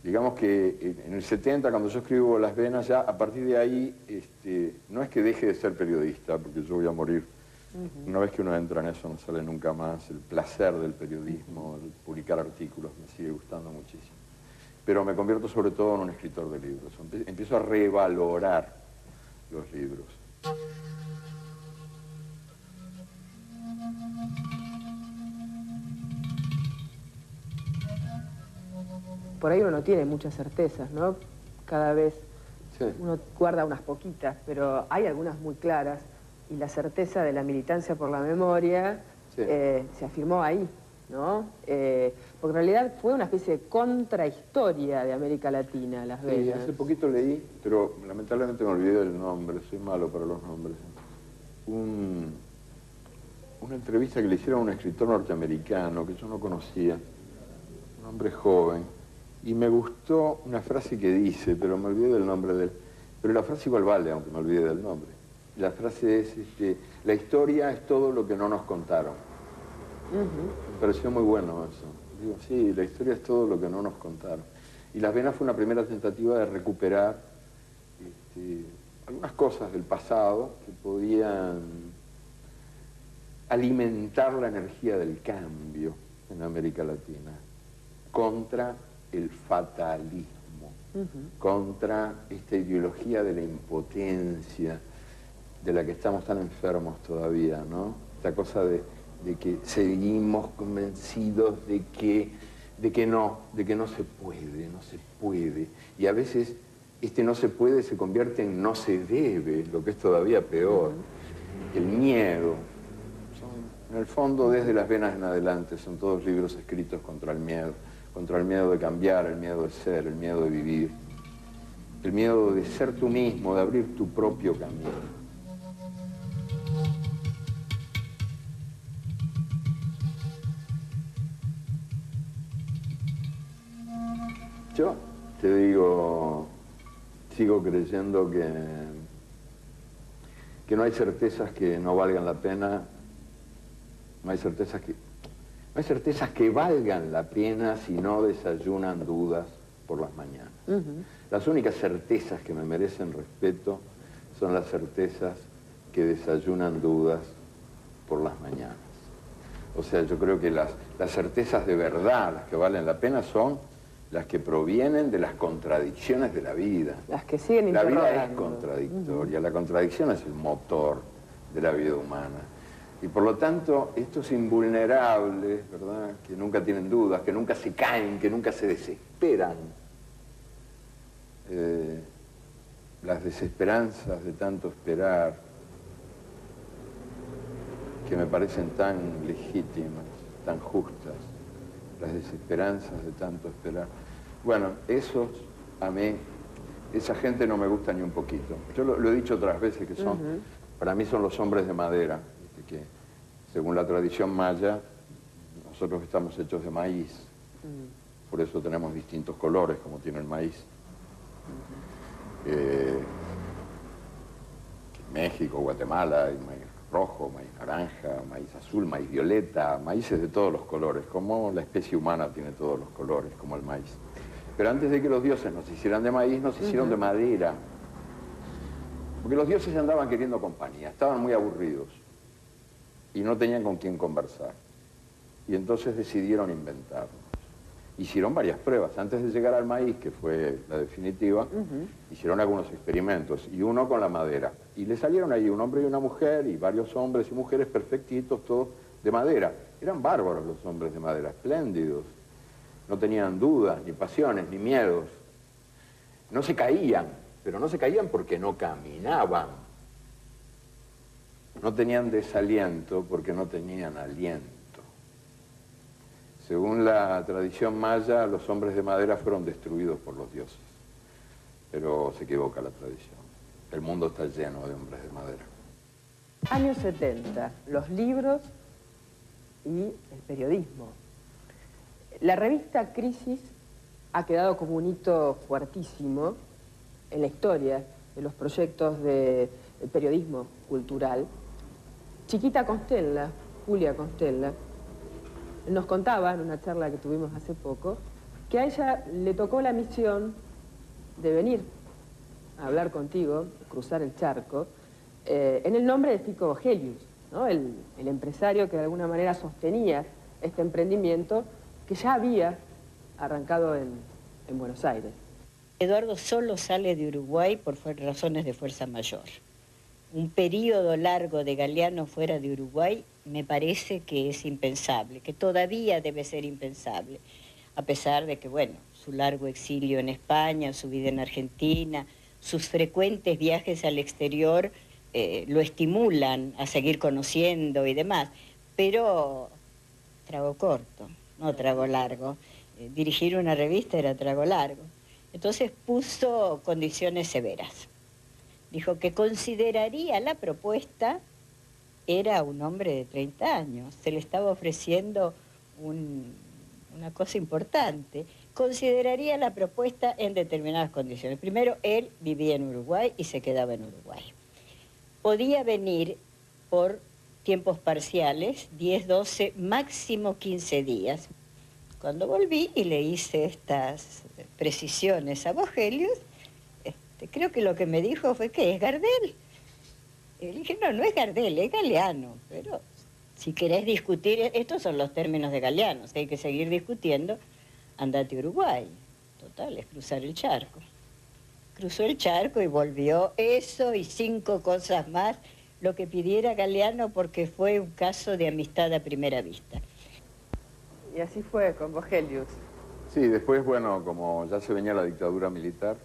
Digamos que en el 70, cuando yo escribo Las Venas, ya a partir de ahí, no es que deje de ser periodista, porque yo voy a morir. Una vez que uno entra en eso no sale nunca más. El placer del periodismo, el publicar artículos, me sigue gustando muchísimo. Pero me convierto sobre todo en un escritor de libros. Empiezo a revalorar los libros. Por ahí uno no tiene muchas certezas, ¿no? Cada vez Sí. uno guarda unas poquitas, pero hay algunas muy claras. Y la certeza de la militancia por la memoria Sí. se afirmó ahí, ¿no? Porque en realidad fue una especie de contrahistoria de América Latina, Las Sí, Venas. hace poquito leí, pero lamentablemente me olvidé del nombre, soy malo para los nombres. Una entrevista que le hicieron a un escritor norteamericano que yo no conocía, un hombre joven, y me gustó una frase que dice, pero me olvidé del nombre de él. Pero la frase igual vale, aunque me olvide del nombre. La frase es, la historia es todo lo que no nos contaron. Me pareció muy bueno eso. Digo, sí, la historia es todo lo que no nos contaron. Y Las Venas fue una primera tentativa de recuperar algunas cosas del pasado que podían alimentar la energía del cambio en América Latina contra el fatalismo, contra esta ideología de la impotencia de la que estamos tan enfermos todavía, ¿no? Esta cosa de que seguimos convencidos de que no se puede. Y a veces no se puede se convierte en no se debe, lo que es todavía peor. El miedo. En el fondo, desde Las Venas en adelante, son todos libros escritos contra el miedo de cambiar, el miedo de ser, el miedo de vivir, el miedo de ser tú mismo, de abrir tu propio camino. Yo te digo, sigo creyendo que no hay certezas que no valgan la pena, no hay certezas que valgan la pena si no desayunan dudas por las mañanas. Las únicas certezas que me merecen respeto son las certezas que desayunan dudas por las mañanas. O sea, yo creo que las certezas de verdad, las que valen la pena, son las que provienen de las contradicciones de la vida. Las que siguen La interrogando. vida es contradictoria, la contradicción es el motor de la vida humana. Y por lo tanto, estos invulnerables, ¿verdad?, que nunca tienen dudas, que nunca se caen, que nunca se desesperan, las desesperanzas de tanto esperar, que me parecen tan legítimas, tan justas, las desesperanzas de tanto esperar. Bueno, esos, a mí, esa gente no me gusta ni un poquito. Yo lo he dicho otras veces que son, para mí son los hombres de madera, que según la tradición maya, nosotros estamos hechos de maíz, por eso tenemos distintos colores como tiene el maíz. México, Guatemala, hay maíz rojo, maíz naranja, maíz azul, maíz violeta, maíces de todos los colores, como la especie humana tiene todos los colores, como el maíz. Pero antes de que los dioses nos hicieran de maíz, nos hicieron de madera. Porque los dioses andaban queriendo compañía, estaban muy aburridos y no tenían con quién conversar. Y entonces decidieron inventarnos. Hicieron varias pruebas. Antes de llegar al maíz, que fue la definitiva, hicieron algunos experimentos, y uno con la madera. Y le salieron ahí un hombre y una mujer, y varios hombres y mujeres perfectitos, todos de madera. Eran bárbaros los hombres de madera, espléndidos. No tenían dudas, ni pasiones, ni miedos. No se caían, pero no se caían porque no caminaban. No tenían desaliento porque no tenían aliento. Según la tradición maya, los hombres de madera fueron destruidos por los dioses. Pero se equivoca la tradición. El mundo está lleno de hombres de madera. Años 70, los libros y el periodismo. La revista Crisis ha quedado como un hito fuertísimo en la historia de los proyectos de periodismo cultural. Chiquita Constella, Julia Constella, nos contaba en una charla que tuvimos hace poco que a ella le tocó la misión de venir a hablar contigo, cruzar el charco, en el nombre de Fico Vogelius, ¿no? El empresario que de alguna manera sostenía este emprendimiento que ya había arrancado en Buenos Aires. Eduardo solo sale de Uruguay por razones de fuerza mayor. Un periodo largo de Galeano fuera de Uruguay me parece que es impensable, que todavía debe ser impensable, a pesar de que, bueno, su largo exilio en España, su vida en Argentina, sus frecuentes viajes al exterior lo estimulan a seguir conociendo y demás, pero trago corto, no trago largo. Dirigir una revista era trago largo. Entonces puso condiciones severas. Dijo que consideraría la propuesta, era un hombre de 30 años, se le estaba ofreciendo una cosa importante, consideraría la propuesta en determinadas condiciones. Primero, él vivía en Uruguay y se quedaba en Uruguay. Podía venir por tiempos parciales, 10, 12, máximo 15 días. Cuando volví y le hice estas precisiones a Vogelius, creo que lo que me dijo fue que es Gardel. Y le dije, no es Gardel, es Galeano. Pero si querés discutir, estos son los términos de Galeano, si hay que seguir discutiendo, andate a Uruguay. Total, es cruzar el charco. Cruzó el charco y volvió eso y 5 cosas más, lo que pidiera Galeano, porque fue un caso de amistad a primera vista. Y así fue con Vogelius. Sí, después, bueno, como ya se venía la dictadura militar,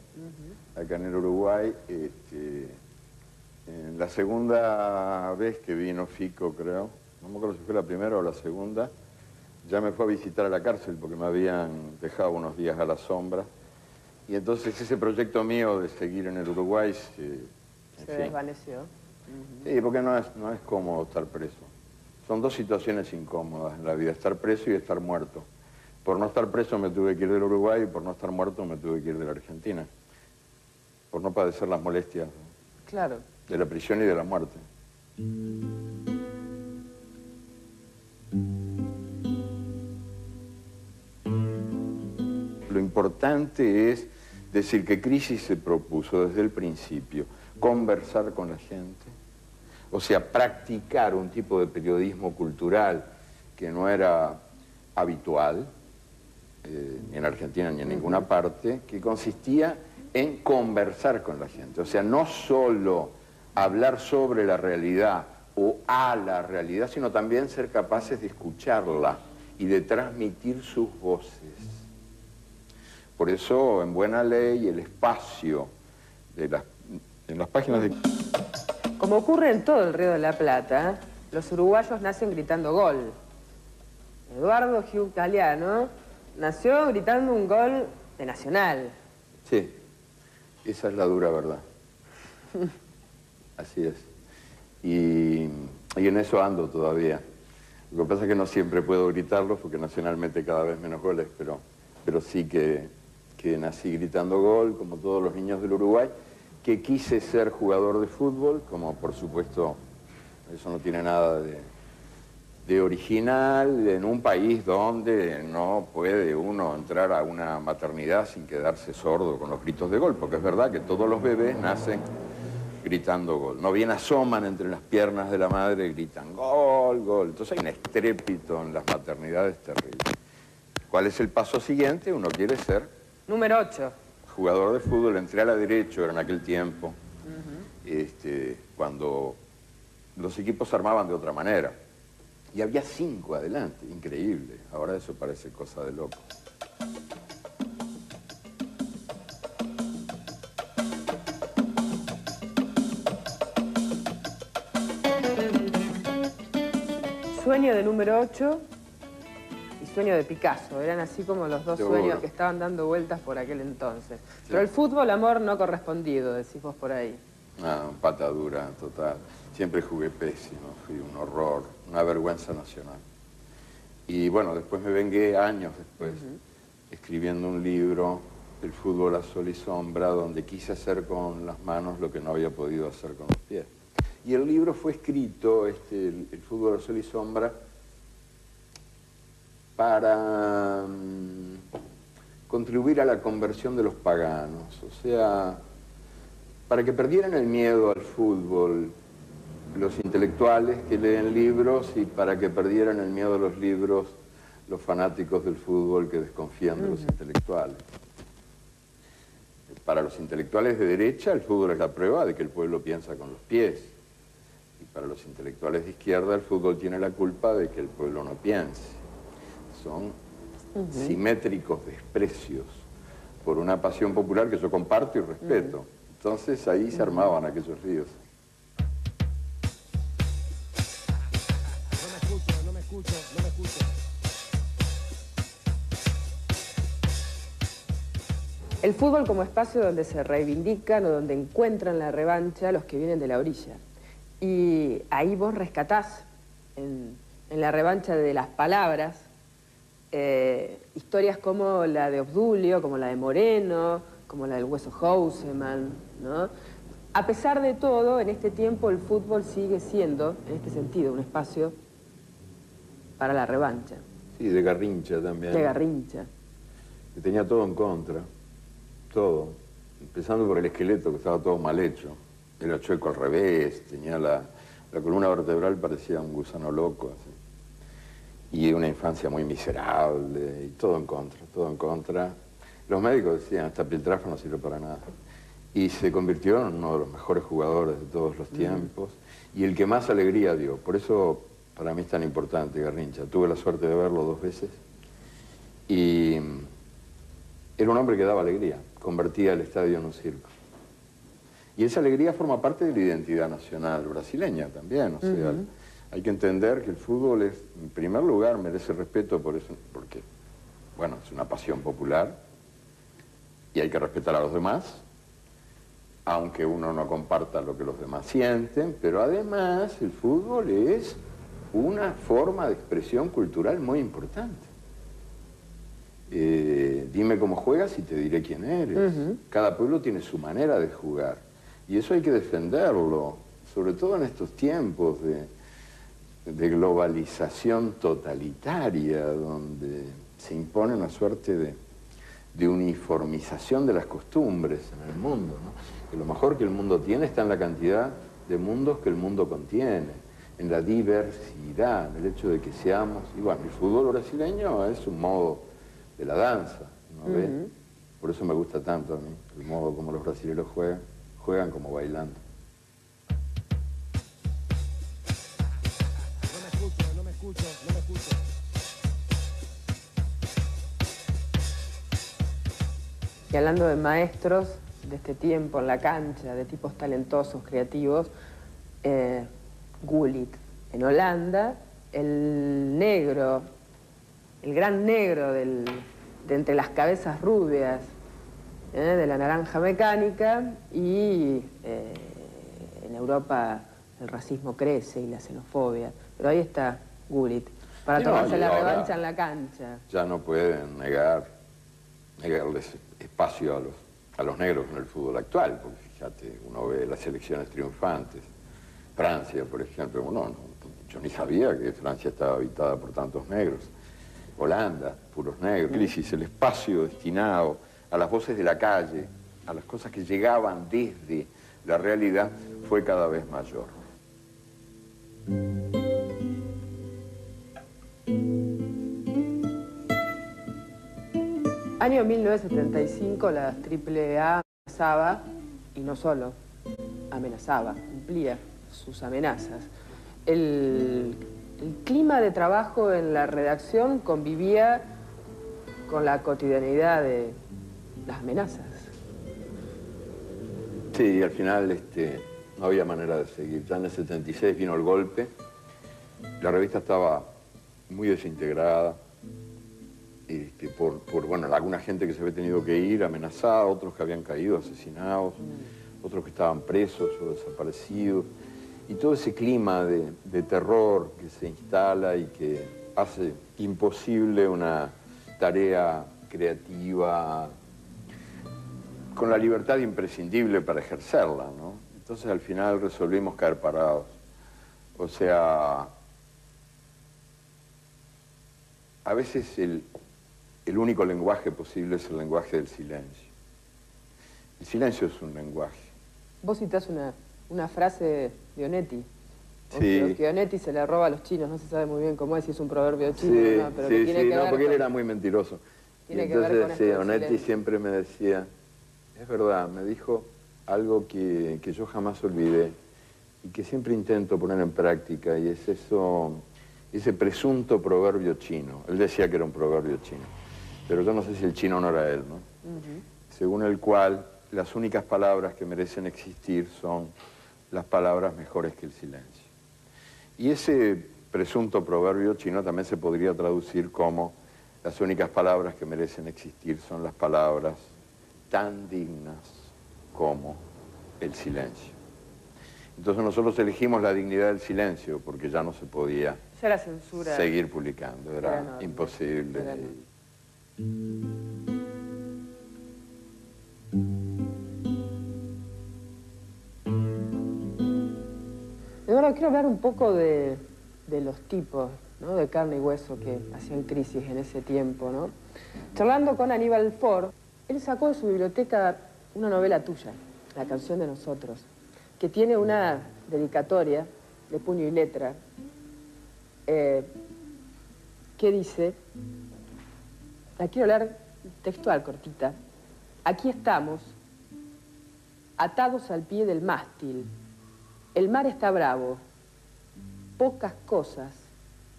acá en el Uruguay, en la segunda vez que vino Fico, creo, no me acuerdo si fue la primera o la segunda, ya me fue a visitar a la cárcel porque me habían dejado unos días a la sombra. Y entonces ese proyecto mío de seguir en el Uruguay se desvaneció. Sí, porque no es cómodo estar preso. Son dos situaciones incómodas en la vida, estar preso y estar muerto. Por no estar preso me tuve que ir del Uruguay y por no estar muerto me tuve que ir de la Argentina. Por no padecer las molestias de la prisión y de la muerte. Lo importante es decir que Crisis se propuso desde el principio conversar con la gente, o sea, practicar un tipo de periodismo cultural que no era habitual, ni en Argentina ni en ninguna parte, que consistía en conversar con la gente. O sea, no solo hablar sobre la realidad o a la realidad, sino también ser capaces de escucharla y de transmitir sus voces. Por eso, en Buena Ley, el espacio en las páginas de... Como ocurre en todo el Río de la Plata, los uruguayos nacen gritando gol. Eduardo Hugh Galeano nació gritando un gol de Nacional. Sí, esa es la dura verdad. Así es. Y en eso ando todavía. Lo que pasa es que no siempre puedo gritarlo porque nacionalmente cada vez menos goles, pero sí que nací gritando gol, como todos los niños del Uruguay, que quise ser jugador de fútbol, como por supuesto eso no tiene nada de original, en un país donde no puede uno entrar a una maternidad sin quedarse sordo con los gritos de gol, porque es verdad que todos los bebés nacen gritando gol. No bien asoman entre las piernas de la madre, gritan gol, gol. Entonces hay un estrépito en las maternidades terrible. ¿Cuál es el paso siguiente? Uno quiere ser... Número 8. Jugador de fútbol, entré a la derecha, era en aquel tiempo, cuando los equipos se armaban de otra manera. Y había 5 adelante, increíble. Ahora eso parece cosa de loco. Sueño de número 8 y sueño de Picasso. Eran así como los dos Seguro. sueños que estaban dando vueltas por aquel entonces. Sí. Pero el fútbol, amor no correspondido, decís vos por ahí. Ah, patadura total. Siempre jugué pésimo, fui un horror, una vergüenza nacional. Y bueno, después me vengué años después, escribiendo un libro, El fútbol a sol y sombra, donde quise hacer con las manos lo que no había podido hacer con los pies. Y el libro fue escrito, el fútbol a sol y sombra, para contribuir a la conversión de los paganos, o sea, para que perdieran el miedo al fútbol los intelectuales que leen libros y para que perdieran el miedo a los libros los fanáticos del fútbol que desconfían de los intelectuales. Para los intelectuales de derecha el fútbol es la prueba de que el pueblo piensa con los pies. Y para los intelectuales de izquierda el fútbol tiene la culpa de que el pueblo no piense. Son simétricos desprecios por una pasión popular que yo comparto y respeto. Entonces ahí se armaban aquellos líos. No me escucho. El fútbol como espacio donde se reivindican o donde encuentran la revancha los que vienen de la orilla. Y ahí vos rescatás en la revancha de las palabras historias como la de Obdulio, como la de Moreno, como la del Hueso Houseman, ¿no? A pesar de todo, en este tiempo el fútbol sigue siendo, en este sentido, un espacio para la revancha. Sí, de Garrincha también. De Garrincha. Que tenía todo en contra, todo. Empezando por el esqueleto, que estaba todo mal hecho. Era chueco al revés, tenía la columna vertebral, parecía un gusano loco, así. Y una infancia muy miserable, y todo en contra, todo en contra. Los médicos decían, esta Pietraffa no sirve para nada. Y se convirtió en uno de los mejores jugadores de todos los tiempos, y el que más alegría dio. Por eso, para mí es tan importante Garrincha. Tuve la suerte de verlo 2 veces, y era un hombre que daba alegría, convertía el estadio en un circo. Y esa alegría forma parte de la identidad nacional brasileña también, o sea, hay que entender que el fútbol es, en primer lugar, merece respeto por eso, porque, bueno, es una pasión popular y hay que respetar a los demás, aunque uno no comparta lo que los demás sienten, pero además el fútbol es una forma de expresión cultural muy importante. Dime cómo juegas y te diré quién eres. Cada pueblo tiene su manera de jugar y eso hay que defenderlo, sobre todo en estos tiempos de globalización totalitaria, donde se impone una suerte de uniformización de las costumbres en el mundo, ¿no? Que lo mejor que el mundo tiene está en la cantidad de mundos que el mundo contiene, en la diversidad, en el hecho de que seamos... Y bueno, el fútbol brasileño es un modo de la danza, ¿no ves? Por eso me gusta tanto a mí, el modo como los brasileños juegan como bailando. Y hablando de maestros de este tiempo en la cancha, de tipos talentosos, creativos, Gullit en Holanda, el negro, el gran negro de entre las cabezas rubias, de la Naranja Mecánica, y en Europa el racismo crece y la xenofobia. Pero ahí está Gullit, para tomarse la revancha en la cancha. Ya no pueden negarles espacio a los negros en el fútbol actual, porque fíjate, uno ve las selecciones triunfantes. Francia, por ejemplo, yo ni sabía que Francia estaba habitada por tantos negros. Holanda, puros negros. Crisis, el espacio destinado a las voces de la calle, a las cosas que llegaban desde la realidad, fue cada vez mayor. Año 1975, la AAA amenazaba, y no solo amenazaba, cumplía sus amenazas. El clima de trabajo en la redacción convivía con la cotidianidad de las amenazas. Sí, al final no había manera de seguir. Ya en el 76 vino el golpe, la revista estaba muy desintegrada, bueno, alguna gente que se había tenido que ir amenazada, otros que habían caído asesinados, otros que estaban presos o desaparecidos. Y todo ese clima de terror que se instala y que hace imposible una tarea creativa con la libertad imprescindible para ejercerla, ¿no? Entonces al final resolvimos caer parados. O sea, a veces el único lenguaje posible es el lenguaje del silencio. El silencio es un lenguaje. Vos citás una frase de Onetti. Sí. Que Onetti se le roba a los chinos, no se sabe muy bien cómo es, si es un proverbio chino Sí, o no, pero sí, que tiene que ver porque él con, era muy mentiroso. tiene Y que ver con entonces, esto sí, del Onetti silencio. siempre me decía, es verdad, me dijo algo que yo jamás olvidé y que siempre intento poner en práctica, y es eso, ese presunto proverbio chino. Él decía que era un proverbio chino, pero yo no sé si el chino no era él, ¿no? Según el cual las únicas palabras que merecen existir son las palabras mejores que el silencio. Y ese presunto proverbio chino también se podría traducir como las únicas palabras que merecen existir son las palabras tan dignas como el silencio. Entonces nosotros elegimos la dignidad del silencio porque ya no se podía Ya la censura seguir publicando, era enorme, imposible. era enorme. Ahora quiero hablar un poco de los tipos, ¿no?, de carne y hueso que hacían crisis en ese tiempo, ¿no? Charlando con Aníbal Ford, él sacó de su biblioteca una novela tuya, La canción de nosotros, que tiene una dedicatoria de puño y letra que dice, la quiero leer textual, cortita: aquí estamos, atados al pie del mástil. El mar está bravo. Pocas cosas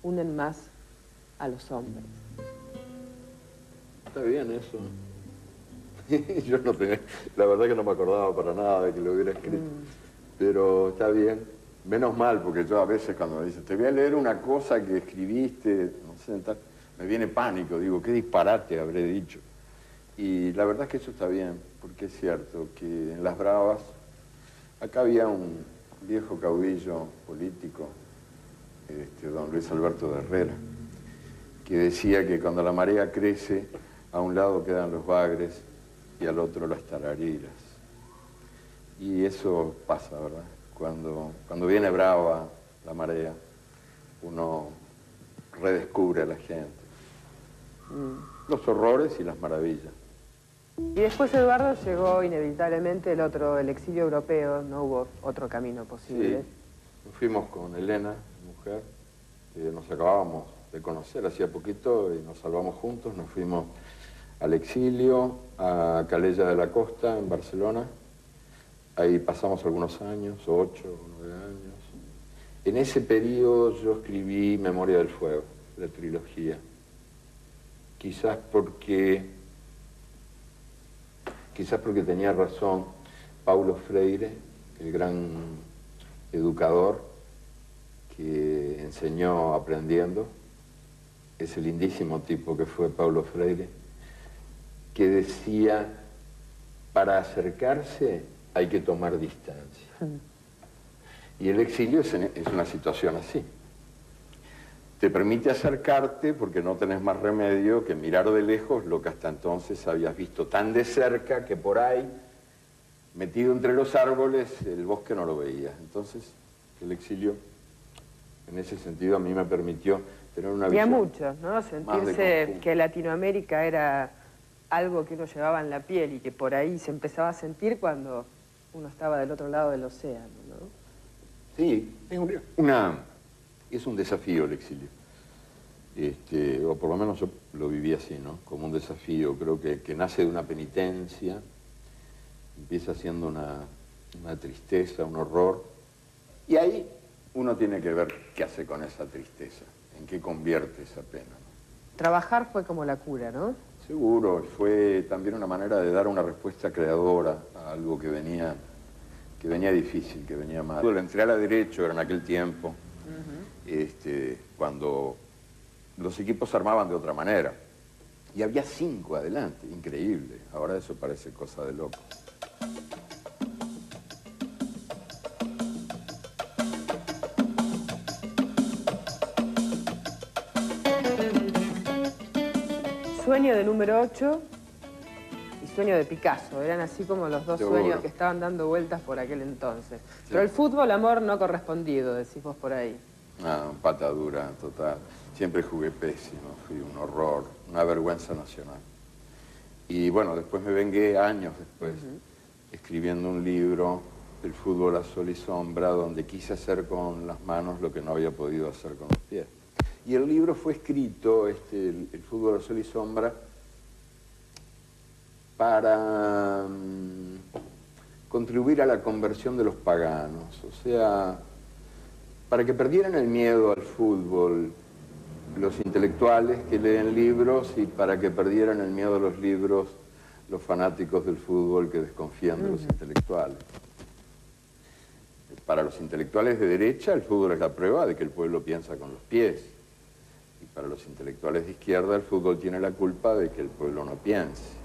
unen más a los hombres. Está bien eso. Yo no tenía, la verdad que no me acordaba para nada de que lo hubiera escrito. Pero está bien. Menos mal, porque yo a veces cuando me dicen, te voy a leer una cosa que escribiste, no sé, tal, me viene pánico, digo, qué disparate habré dicho. Y la verdad es que eso está bien, porque es cierto que en Las Bravas, acá había un viejo caudillo político, don Luis Alberto de Herrera, que decía que cuando la marea crece, a un lado quedan los bagres y al otro las tarareras. Y eso pasa, ¿verdad? Cuando viene brava la marea, uno redescubre a la gente. Los horrores y las maravillas. Y después, Eduardo, llegó inevitablemente el exilio europeo, no hubo otro camino posible. Sí, nos fuimos con Elena, mi mujer, que nos acabábamos de conocer hacía poquito y nos salvamos juntos. Nos fuimos al exilio, a Calella de la Costa, en Barcelona. Ahí pasamos algunos años, 8 o 9 años. En ese periodo yo escribí Memoria del Fuego, la trilogía. Quizás porque quizás porque tenía razón Paulo Freire, el gran educador que enseñó aprendiendo, ese lindísimo tipo que fue Paulo Freire, que decía, para acercarse hay que tomar distancia. Y el exilio es una situación así. Te permite acercarte porque no tenés más remedio que mirar de lejos lo que hasta entonces habías visto tan de cerca que por ahí, metido entre los árboles, el bosque no lo veías. Entonces, el exilio, en ese sentido, a mí me permitió tener una visión. Y a muchos, ¿no? Sentirse que Latinoamérica era algo que uno llevaba en la piel y que por ahí se empezaba a sentir cuando uno estaba del otro lado del océano, ¿no? Sí, es un desafío el exilio. O por lo menos yo lo viví así, ¿no? Como un desafío, creo que nace de una penitencia, empieza siendo una tristeza, un horror, y ahí uno tiene que ver qué hace con esa tristeza, en qué convierte esa pena, ¿no? Trabajar fue como la cura, ¿no? Seguro, fue también una manera de dar una respuesta creadora a algo que venía difícil, que venía mal. Entré a la derecha, era en aquel tiempo, cuando los equipos se armaban de otra manera. Y había 5 adelante, increíble. Ahora eso parece cosa de loco. Sueño de número 8 y sueño de Picasso. Eran así como los dos Seguro. sueños que estaban dando vueltas por aquel entonces. Sí. Pero el fútbol, amor no correspondido, decís vos por ahí. Patadura total. Siempre jugué pésimo, fui un horror, una vergüenza nacional. Y bueno, después me vengué años después, escribiendo un libro, El fútbol a sol y sombra, donde quise hacer con las manos lo que no había podido hacer con los pies. Y el libro fue escrito, el fútbol a sol y sombra, para contribuir a la conversión de los paganos, o sea, para que perdieran el miedo al fútbol los intelectuales que leen libros y para que perdieran el miedo a los libros los fanáticos del fútbol que desconfían de los intelectuales. Para los intelectuales de derecha el fútbol es la prueba de que el pueblo piensa con los pies. Y para los intelectuales de izquierda el fútbol tiene la culpa de que el pueblo no piense.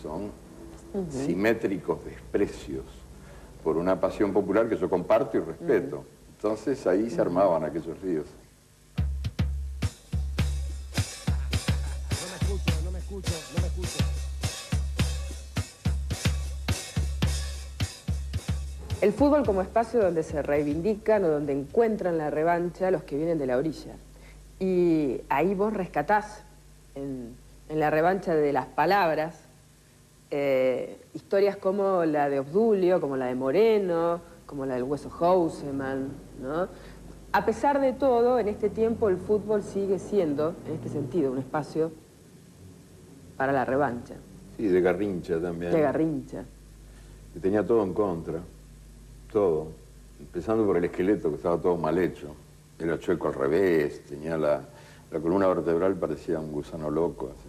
Son simétricos desprecios por una pasión popular que yo comparto y respeto. Entonces ahí se armaban aquellos líos. No me escucho. El fútbol como espacio donde se reivindican o donde encuentran la revancha los que vienen de la orilla. Y ahí vos rescatás en la revancha de las palabras historias como la de Obdulio, como la de Moreno, como la del Hueso Houseman, ¿no? A pesar de todo, en este tiempo el fútbol sigue siendo, en este sentido, un espacio para la revancha. Sí, de Garrincha también. De Garrincha. Que tenía todo en contra, todo. Empezando por el esqueleto, que estaba todo mal hecho. Era chueco al revés, tenía la columna vertebral, parecía un gusano loco, así.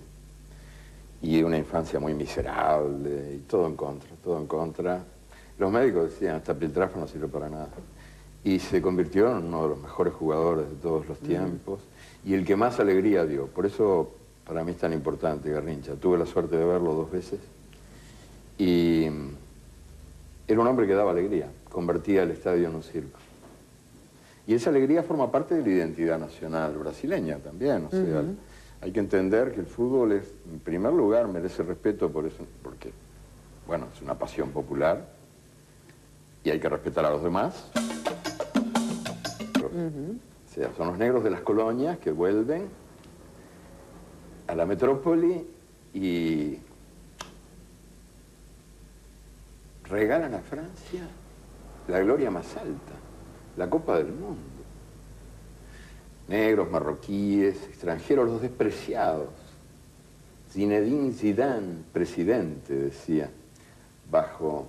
Y una infancia muy miserable, y todo en contra, todo en contra. Los médicos decían, esta piltrafa no sirve para nada. Y se convirtió en uno de los mejores jugadores de todos los tiempos, y el que más alegría dio. Por eso, para mí es tan importante Garrincha. Tuve la suerte de verlo 2 veces, y era un hombre que daba alegría, convertía el estadio en un circo. Y esa alegría forma parte de la identidad nacional brasileña también, o sea, hay que entender que el fútbol es, en primer lugar, merece respeto por eso, porque, bueno, es una pasión popular y hay que respetar a los demás. O sea, son los negros de las colonias que vuelven a la metrópoli y regalan a Francia la gloria más alta, la Copa del Mundo. Negros, marroquíes, extranjeros, los despreciados. Zinedine Zidane, presidente, decía, bajo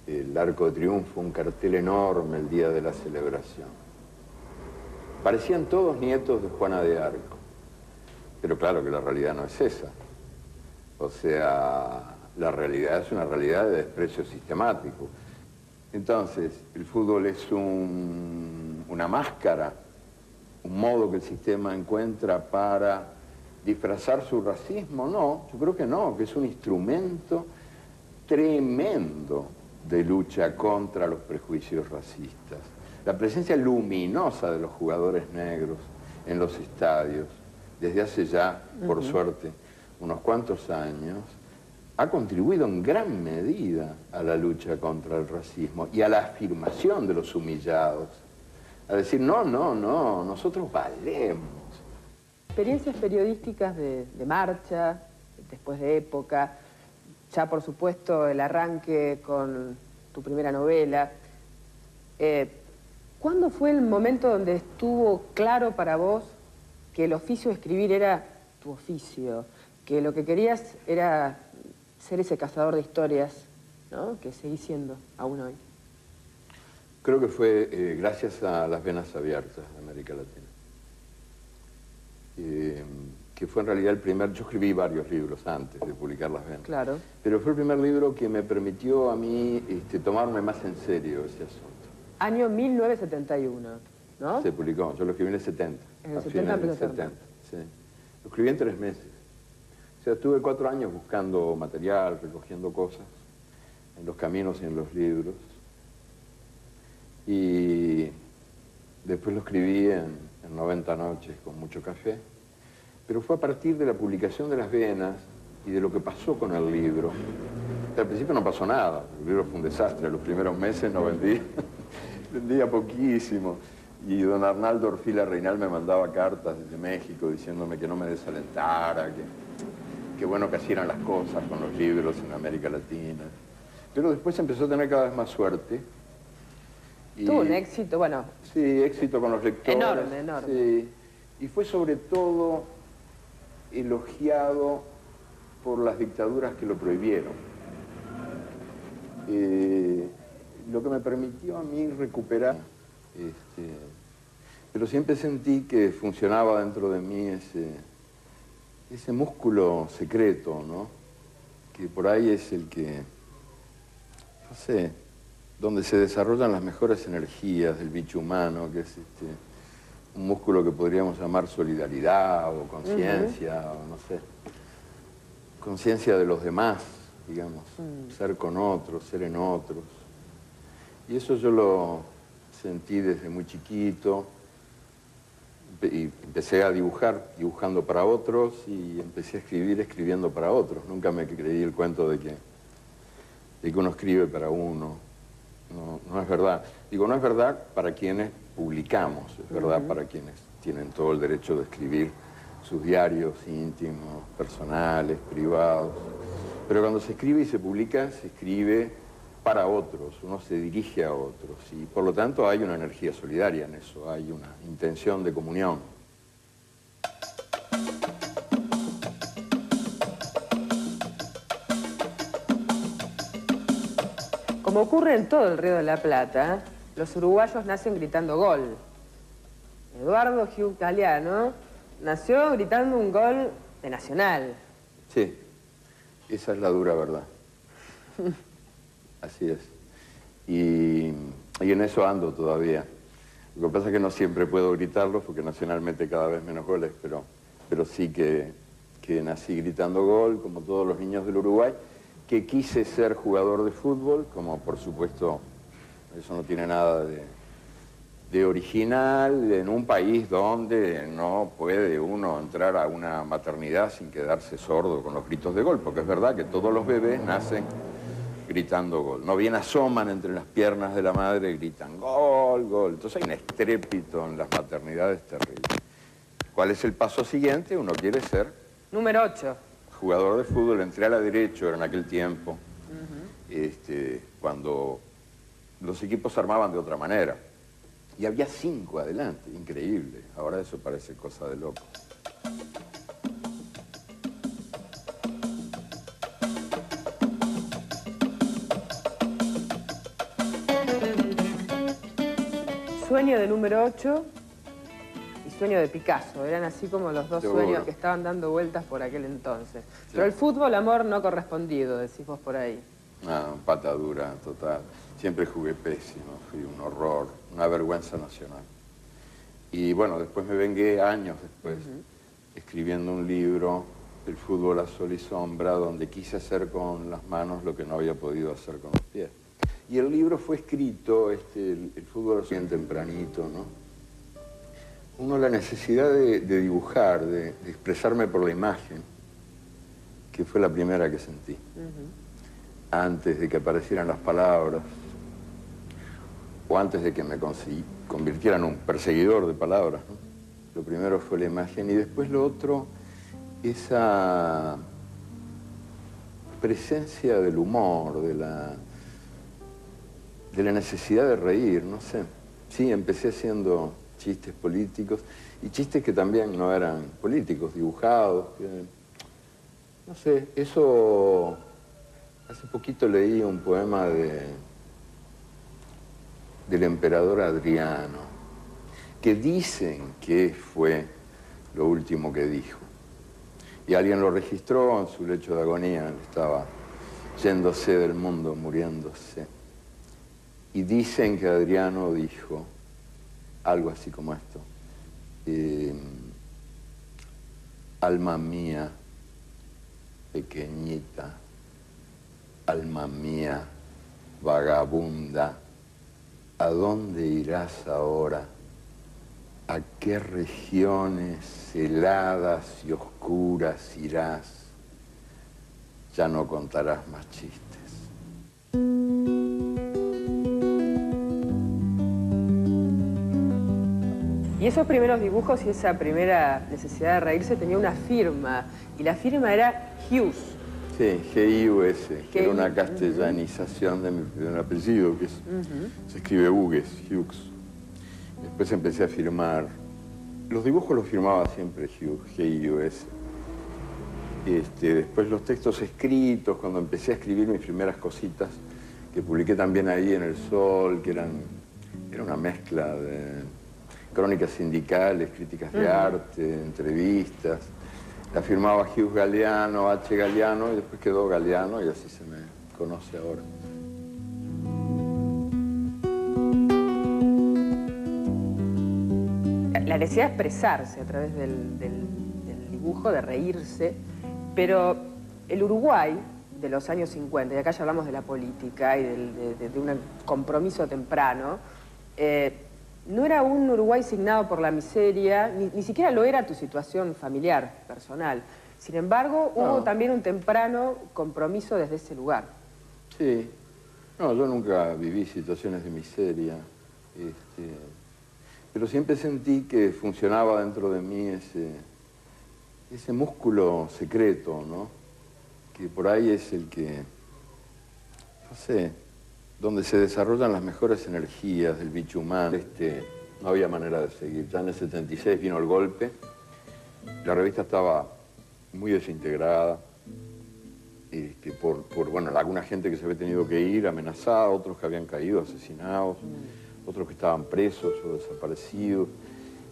el Arco de Triunfo, un cartel enorme el día de la celebración. Parecían todos nietos de Juana de Arco, pero claro que la realidad no es esa. O sea, La realidad es una realidad de desprecio sistemático. Entonces, el fútbol es una máscara, un modo que el sistema encuentra para disfrazar su racismo. No, yo creo que no, que es un instrumento tremendo de lucha contra los prejuicios racistas. La presencia luminosa de los jugadores negros en los estadios, desde hace ya, por suerte, unos cuantos años, ha contribuido en gran medida a la lucha contra el racismo y a la afirmación de los humillados. A decir, no, nosotros valemos. Experiencias periodísticas de marcha, después de época, ya por supuesto el arranque con tu primera novela. ¿Cuándo fue el momento donde estuvo claro para vos que el oficio de escribir era tu oficio? Que lo que querías era ser ese cazador de historias, ¿no?, que seguís siendo aún hoy. Creo que fue gracias a Las Venas Abiertas de América Latina. Que fue en realidad el primer... Yo escribí varios libros antes de publicar Las Venas. Claro. Pero fue el primer libro que me permitió a mí tomarme más en serio ese asunto. Año 1971, ¿no? Se publicó, yo lo escribí en el 70. En el a 70 fines del empezó a 70, sí. Lo escribí en 3 meses. O sea, estuve 4 años buscando material, recogiendo cosas, en los caminos y en los libros. Y después lo escribí en 90 noches con mucho café. Pero fue a partir de la publicación de Las Venas y de lo que pasó con el libro. Al principio no pasó nada, el libro fue un desastre. Los primeros meses no vendí, vendía poquísimo. Y don Arnaldo Orfila Reinal me mandaba cartas desde México diciéndome que no me desalentara, que bueno que así eran las cosas con los libros en América Latina. Pero después empezó a tener cada vez más suerte. Tuvo un éxito, bueno... Sí, éxito con los lectores. Enorme, enorme. Sí. Y fue sobre todo elogiado por las dictaduras que lo prohibieron. Lo que me permitió a mí recuperar... pero siempre sentí que funcionaba dentro de mí ese músculo secreto, ¿no? Que por ahí es el que, no sé, donde se desarrollan las mejores energías del bicho humano, que es un músculo que podríamos llamar solidaridad o conciencia, o no sé, conciencia de los demás, digamos, ser con otros, ser en otros. Y eso yo lo sentí desde muy chiquito, y empecé a dibujar, dibujando para otros, y empecé a escribir, escribiendo para otros. Nunca me creí el cuento de que uno escribe para uno. No es verdad. Digo, no es verdad para quienes publicamos, es verdad para quienes tienen todo el derecho de escribir sus diarios íntimos, personales, privados. Pero cuando se escribe y se publica, se escribe para otros, uno se dirige a otros, y por lo tanto hay una energía solidaria en eso, hay una intención de comunión. Como ocurre en todo el Río de la Plata, los uruguayos nacen gritando gol. Eduardo Hugh Galeano nació gritando un gol de Nacional. Sí, esa es la dura verdad. Así es. Y en eso ando todavía. Lo que pasa es que no siempre puedo gritarlo porque nacionalmente cada vez menos goles, pero sí que nací gritando gol, como todos los niños del Uruguay, que quise ser jugador de fútbol, como por supuesto eso no tiene nada de original, en un país donde no puede uno entrar a una maternidad sin quedarse sordo con los gritos de gol, porque es verdad que todos los bebés nacen gritando gol. No bien asoman entre las piernas de la madre, gritan gol, gol. Entonces hay un estrépito en las maternidades terrible. ¿Cuál es el paso siguiente? Uno quiere ser... Número 8. Jugador de fútbol, entré a la derecha, era en aquel tiempo, cuando los equipos se armaban de otra manera. Y había 5 adelante, increíble. Ahora eso parece cosa de loco. Sueño de número 8 y sueño de Picasso. Eran así como los dos Seguro. sueños que estaban dando vueltas por aquel entonces. Sí. Pero el fútbol, amor no correspondido, decís vos por ahí. Ah, patadura total. Siempre jugué pésimo, fui un horror, una vergüenza nacional. Y bueno, después me vengué años después, escribiendo un libro, El fútbol a sol y sombra, donde quise hacer con las manos lo que no había podido hacer con los pies. Y el libro fue escrito, el fútbol bien tempranito, ¿no? Uno la necesidad de dibujar, de expresarme por la imagen, que fue la primera que sentí. Antes de que aparecieran las palabras, o antes de que me convirtiera en un perseguidor de palabras, ¿no? Lo primero fue la imagen y después lo otro, esa presencia del humor, de la necesidad de reír, no sé. Sí, empecé haciendo chistes políticos y chistes que también no eran políticos, dibujados. No sé, eso... Hace poquito leí un poema del emperador Adriano, que dicen que fue lo último que dijo. Y alguien lo registró en su lecho de agonía, estaba yéndose del mundo, muriéndose. Y dicen que Adriano dijo algo así como esto. Alma mía, pequeñita, alma mía, vagabunda, ¿a dónde irás ahora? ¿A qué regiones heladas y oscuras irás? Ya no contarás más chistes. Y esos primeros dibujos y esa primera necesidad de reírse tenía una firma, y la firma era Hughes. Sí, G-I-U-S, que era una castellanización de mi primer apellido, que se escribe Hughes, Hughes. Después empecé a firmar. Los dibujos los firmaba siempre Hughes, G-I-U-S. Después los textos escritos, cuando empecé a escribir mis primeras cositas, que publiqué también ahí en El Sol, que era una mezcla de crónicas sindicales, críticas de arte, entrevistas. La firmaba Hughes Galeano, H. Galeano, y después quedó Galeano, y así se me conoce ahora. La necesidad de expresarse a través del dibujo, de reírse, pero el Uruguay de los años 50, y acá ya hablamos de la política y de un compromiso temprano, no era un Uruguay signado por la miseria, ni siquiera lo era tu situación familiar, personal. Sin embargo, hubo también un temprano compromiso desde ese lugar. Sí. No, yo nunca viví situaciones de miseria, pero siempre sentí que funcionaba dentro de mí ese músculo secreto, ¿no? Que por ahí es el que, no sé, donde se desarrollan las mejores energías del bicho humano. No había manera de seguir. Ya en el 76 vino el golpe, la revista estaba muy desintegrada, bueno, alguna gente que se había tenido que ir amenazada, otros que habían caído asesinados, otros que estaban presos o desaparecidos,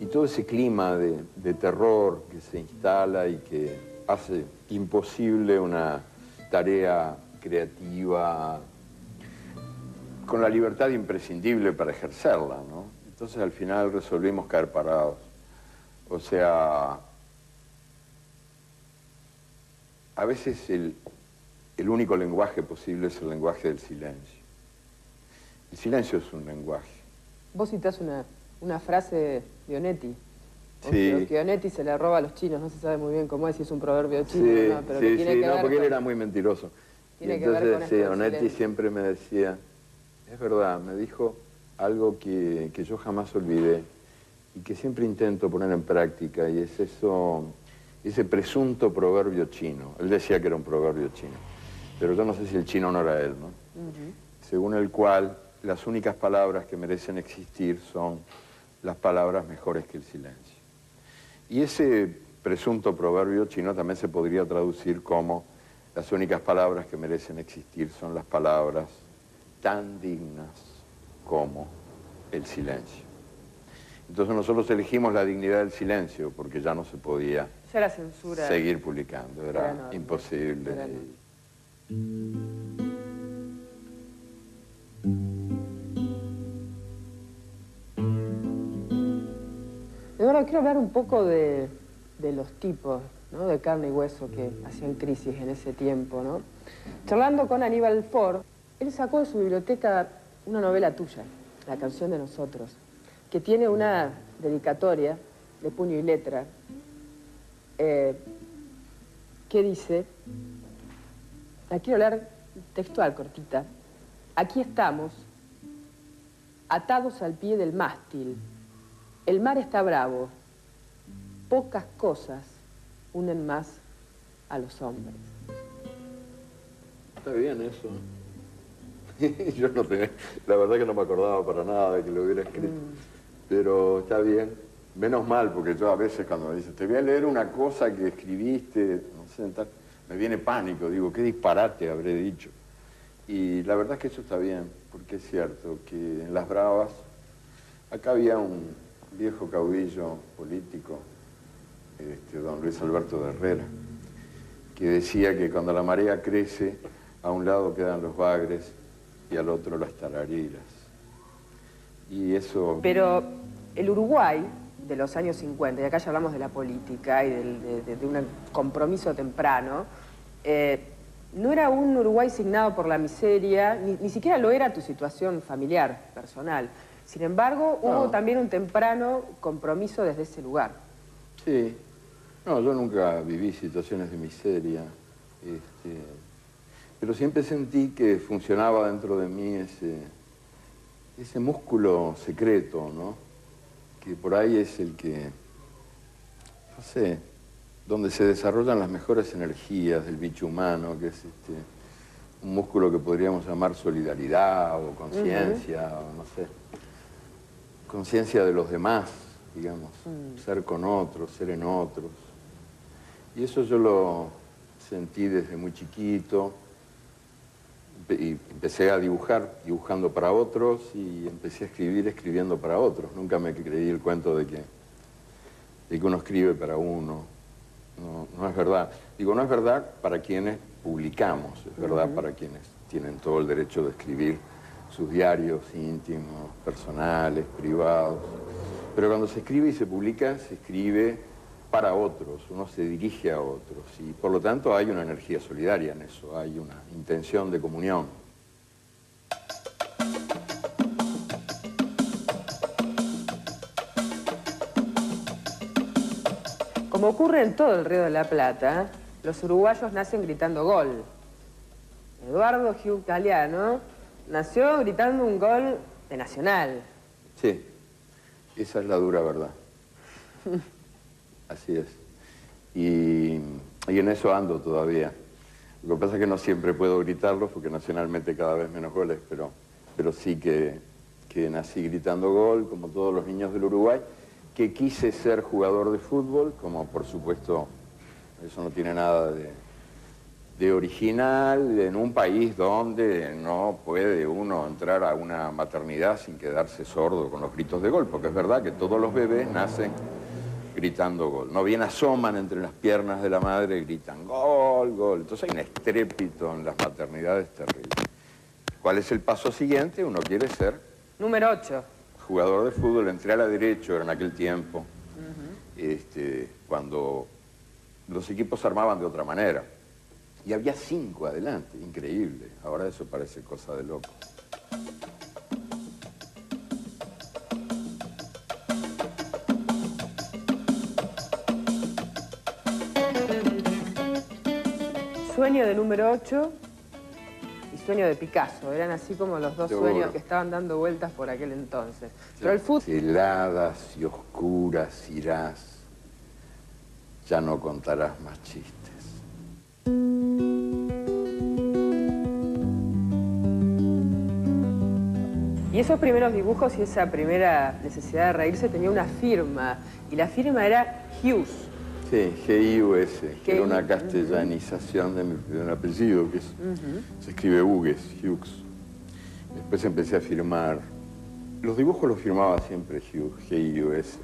y todo ese clima de terror que se instala y que hace imposible una tarea creativa con la libertad imprescindible para ejercerla, ¿no? Entonces al final resolvimos caer parados. O sea, a veces el único lenguaje posible es el lenguaje del silencio. El silencio es un lenguaje. Vos citás una frase de Onetti. Sí. Que Onetti se le roba a los chinos, no se sabe muy bien cómo es, si es un proverbio chino Sí, o no, pero sí, que tiene sí, que ver porque con, él era muy mentiroso. Tiene y que ver con entonces, esto del Onetti silencio. siempre me decía, es verdad, me dijo algo que yo jamás olvidé y que siempre intento poner en práctica, y es eso, ese presunto proverbio chino. Él decía que era un proverbio chino, pero yo no sé si el chino no era él, ¿no? Según el cual las únicas palabras que merecen existir son las palabras mejores que el silencio. Y ese presunto proverbio chino también se podría traducir como las únicas palabras que merecen existir son las palabras tan dignas como el silencio. Entonces nosotros elegimos la dignidad del silencio, porque ya no se podía Ya la censura seguir publicando, era enorme, imposible. era enorme. Eduardo, quiero hablar un poco de los tipos, ¿no?, de carne y hueso que hacían crisis en ese tiempo, ¿no? Charlando con Aníbal Ford, él sacó de su biblioteca una novela tuya, La canción de nosotros, que tiene una dedicatoria de puño y letra que dice, la quiero leer textual, cortita: aquí estamos, atados al pie del mástil. El mar está bravo. Pocas cosas unen más a los hombres. Está bien eso. Yo no tenía, la verdad que no me acordaba para nada de que lo hubiera escrito. Pero está bien. Menos mal, porque yo a veces cuando me dicen, te voy a leer una cosa que escribiste, no sé, tal, me viene pánico, digo, qué disparate habré dicho. Y la verdad es que eso está bien, porque es cierto que en Las Bravas, acá había un viejo caudillo político, don Luis Alberto de Herrera, que decía que cuando la marea crece, a un lado quedan los bagres y al otro las tarareras. Y eso... Pero el Uruguay de los años 50, y acá ya hablamos de la política y de un compromiso temprano, no era un Uruguay signado por la miseria, ni siquiera lo era tu situación familiar, personal. Sin embargo, hubo también un temprano compromiso desde ese lugar. Sí. No, yo nunca viví situaciones de miseria, pero siempre sentí que funcionaba dentro de mí ese músculo secreto, ¿no? Que por ahí es el que, no sé, donde se desarrollan las mejores energías del bicho humano, que es un músculo que podríamos llamar solidaridad o conciencia, o no sé, conciencia de los demás, digamos, ser con otros, ser en otros. Y eso yo lo sentí desde muy chiquito, y empecé a dibujar, dibujando para otros, y empecé a escribir, escribiendo para otros. Nunca me creí el cuento de que uno escribe para uno. No es verdad. Digo, no es verdad para quienes publicamos, es verdad para quienes tienen todo el derecho de escribir sus diarios íntimos, personales, privados. Pero cuando se escribe y se publica, se escribe para otros, uno se dirige a otros, y por lo tanto hay una energía solidaria en eso, hay una intención de comunión. Como ocurre en todo el Río de la Plata, los uruguayos nacen gritando gol. Eduardo Hugh Galeano nació gritando un gol de Nacional. Sí, esa es la dura verdad. Así es. Y en eso ando todavía. Lo que pasa es que no siempre puedo gritarlo, porque nacionalmente cada vez menos goles, pero sí que nací gritando gol, como todos los niños del Uruguay, que quise ser jugador de fútbol, como por supuesto, eso no tiene nada de original, en un país donde no puede uno entrar a una maternidad sin quedarse sordo con los gritos de gol, porque es verdad que todos los bebés nacen gritando gol. No bien asoman entre las piernas de la madre, gritan gol, gol. Entonces hay un estrépito en las maternidades terrible. ¿Cuál es el paso siguiente? Uno quiere ser... Número 8. Jugador de fútbol, entré a la derecha, era en aquel tiempo, cuando los equipos se armaban de otra manera. Y había 5 adelante, increíble. Ahora eso parece cosa de loco. Sueño de número 8 y sueño de Picasso. Eran así como los dos sueños que estaban dando vueltas por aquel entonces. Sí. Pero el fútbol... Heladas y oscuras irás, ya no contarás más chistes. Y esos primeros dibujos y esa primera necesidad de reírse tenía una firma, y la firma era Hughes. Sí, G-I-U-S, que era una castellanización de mi primer apellido, que se escribe Hughes. Después empecé a firmar Los dibujos los firmaba siempre Hughes, G-I-U-S.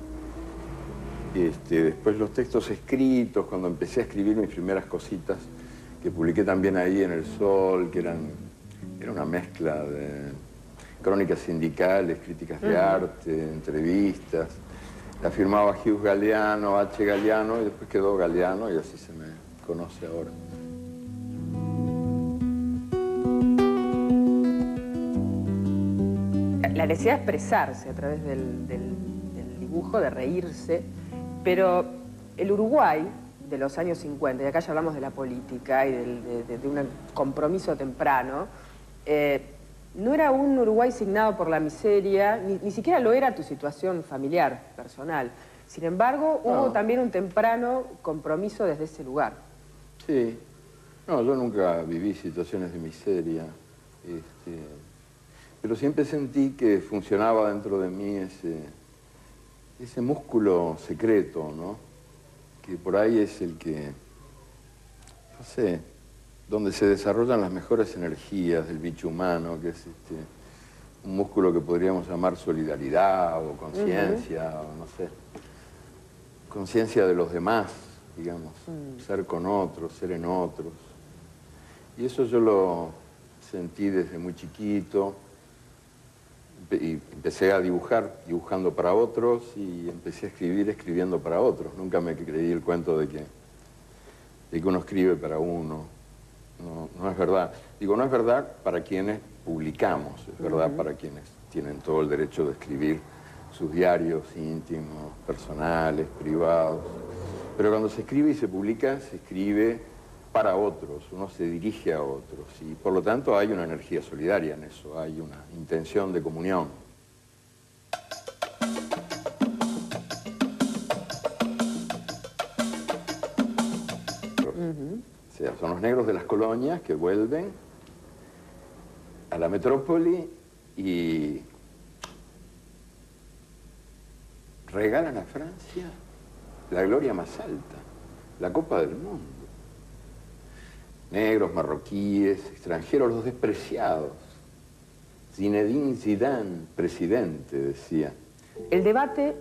Después los textos escritos, cuando empecé a escribir mis primeras cositas, que publiqué también ahí en El Sol, que era una mezcla de crónicas sindicales, críticas de arte, entrevistas. La firmaba Hughes Galeano, H. Galeano, y después quedó Galeano, y así se me conoce ahora. La necesidad de expresarse a través del dibujo, de reírse, pero el Uruguay de los años 50, y acá ya hablamos de la política y de un compromiso temprano, no era un Uruguay signado por la miseria, ni siquiera lo era tu situación familiar, personal. Sin embargo, hubo también un temprano compromiso desde ese lugar. Sí. No, yo nunca viví situaciones de miseria, pero siempre sentí que funcionaba dentro de mí ese músculo secreto, ¿no? Que por ahí es el que, no sé, donde se desarrollan las mejores energías del bicho humano, que es un músculo que podríamos llamar solidaridad o conciencia, o no sé, conciencia de los demás, digamos, ser con otros, ser en otros. Y eso yo lo sentí desde muy chiquito, y empecé a dibujar, dibujando para otros, y empecé a escribir, escribiendo para otros. Nunca me creí el cuento de que uno escribe para uno. No es verdad. Digo, no es verdad para quienes publicamos, es verdad para quienes tienen todo el derecho de escribir sus diarios íntimos, personales, privados. Pero cuando se escribe y se publica, se escribe para otros, uno se dirige a otros, y por lo tanto hay una energía solidaria en eso, hay una intención de comunión. O sea, son los negros de las colonias que vuelven a la metrópoli y regalan a Francia la gloria más alta, la Copa del Mundo. Negros, marroquíes, extranjeros, los despreciados. Zinedine Zidane, presidente, decía. El debate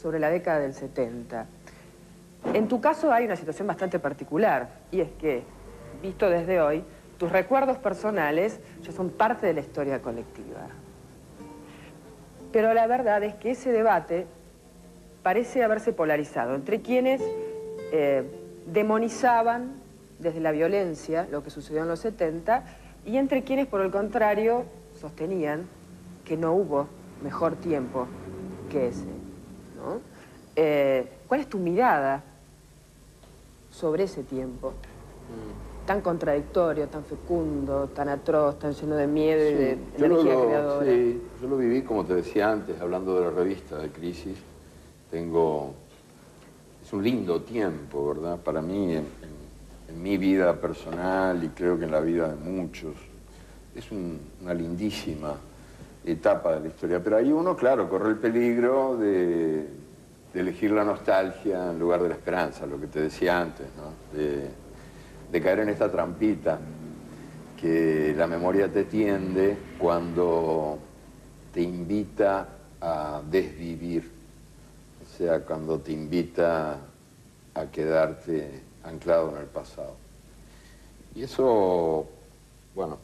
sobre la década del 70. En tu caso hay una situación bastante particular, y es que, visto desde hoy, tus recuerdos personales ya son parte de la historia colectiva. Pero la verdad es que ese debate parece haberse polarizado entre quienes demonizaban desde la violencia lo que sucedió en los 70, y entre quienes, por el contrario, sostenían que no hubo mejor tiempo que ese, ¿no? ¿Cuál es tu mirada sobre ese tiempo? Tan contradictorio, tan fecundo, tan atroz, tan lleno de miedo y de energía creadora. Sí, yo lo viví, como te decía antes, hablando de la revista de Crisis. Es un lindo tiempo, ¿verdad? Para mí, en mi vida personal, y creo que en la vida de muchos, es una lindísima etapa de la historia. Pero ahí uno, claro, corre el peligro de elegir la nostalgia en lugar de la esperanza, lo que te decía antes, ¿no? De caer en esta trampita que la memoria te tiende cuando te invita a desvivir, o sea, cuando te invita a quedarte anclado en el pasado. Y eso, bueno,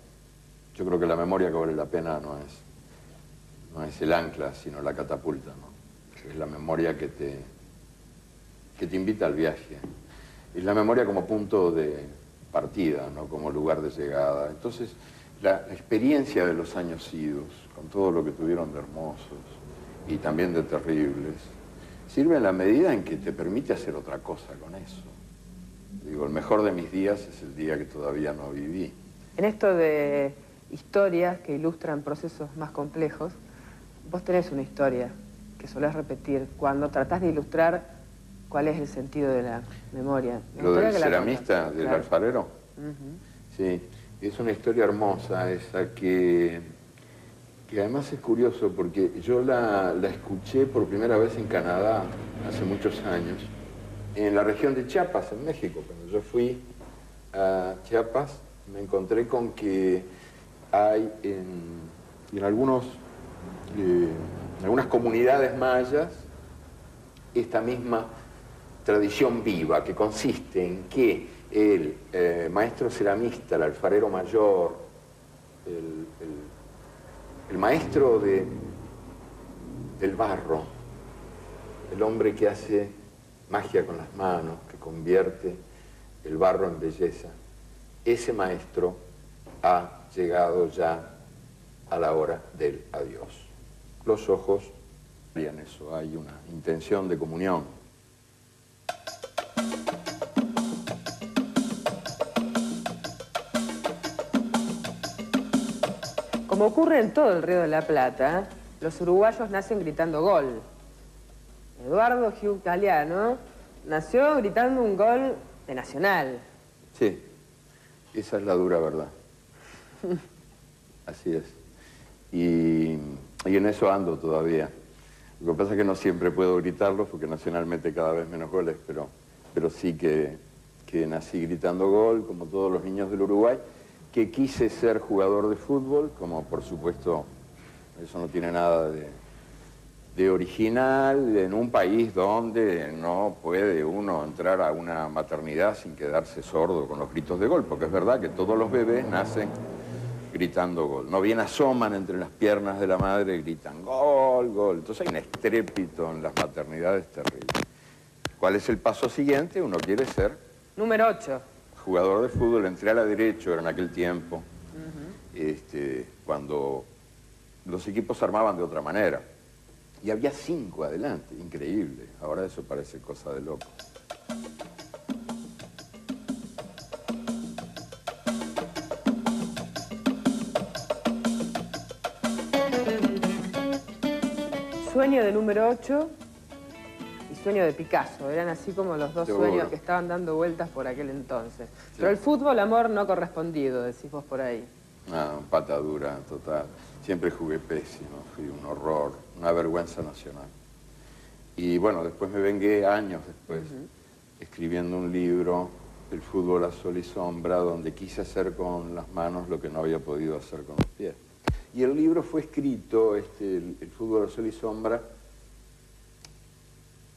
yo creo que la memoria que vale la pena no es el ancla, sino la catapulta, ¿no? Es la memoria que te invita al viaje. Es la memoria como punto de partida, ¿no? Como lugar de llegada. Entonces, la experiencia de los años idos, con todo lo que tuvieron de hermosos y también de terribles, sirve en la medida en que te permite hacer otra cosa con eso. Digo, el mejor de mis días es el día que todavía no viví. En esto de historias que ilustran procesos más complejos, vos tenés una historia que solés repetir cuando tratás de ilustrar cuál es el sentido de la memoria. Lo del ceramista, del claro. alfarero. Sí, es una historia hermosa esa que además es curioso porque yo la escuché por primera vez en Canadá hace muchos años, en la región de Chiapas, en México. Cuando yo fui a Chiapas me encontré con que hay en algunos en algunas comunidades mayas esta misma tradición viva que consiste en que el maestro ceramista, el alfarero mayor, el maestro del barro, el hombre que hace magia con las manos, que convierte el barro en belleza, ese maestro ha llegado ya a la hora del adiós. Los ojos harían eso, hay una intención de comunión. Como ocurre en todo el Río de la Plata, los uruguayos nacen gritando gol. Eduardo Hugh Galeano nació gritando un gol de Nacional. Sí, esa es la dura verdad. Así es. Y en eso ando todavía. Lo que pasa es que no siempre puedo gritarlo porque Nacional mete cada vez menos goles, pero sí que nací gritando gol, como todos los niños del Uruguay, que quise ser jugador de fútbol, como por supuesto eso no tiene nada de original, en un país donde no puede uno entrar a una maternidad sin quedarse sordo con los gritos de gol, porque es verdad que todos los bebés nacen gritando gol. No bien asoman entre las piernas de la madre y gritan gol, gol. Entonces hay un estrépito en las maternidades terrible. ¿Cuál es el paso siguiente? Uno quiere ser... Número 8. Jugador de fútbol, entré a la derecha, era en aquel tiempo, cuando los equipos se armaban de otra manera. Y había 5 adelante, increíble. Ahora eso parece cosa de loco. Sueño de número 8 y sueño de Picasso. Eran así como los dos Seguro. sueños que estaban dando vueltas por aquel entonces. Sí. Pero el fútbol, amor no correspondido, decís vos por ahí. Ah, patadura total. Siempre jugué pésimo, fui un horror, una vergüenza nacional. Y bueno, después me vengué años después, escribiendo un libro, El fútbol a sol y sombra, donde quise hacer con las manos lo que no había podido hacer con los pies. Y el libro fue escrito, el fútbol a sol y sombra,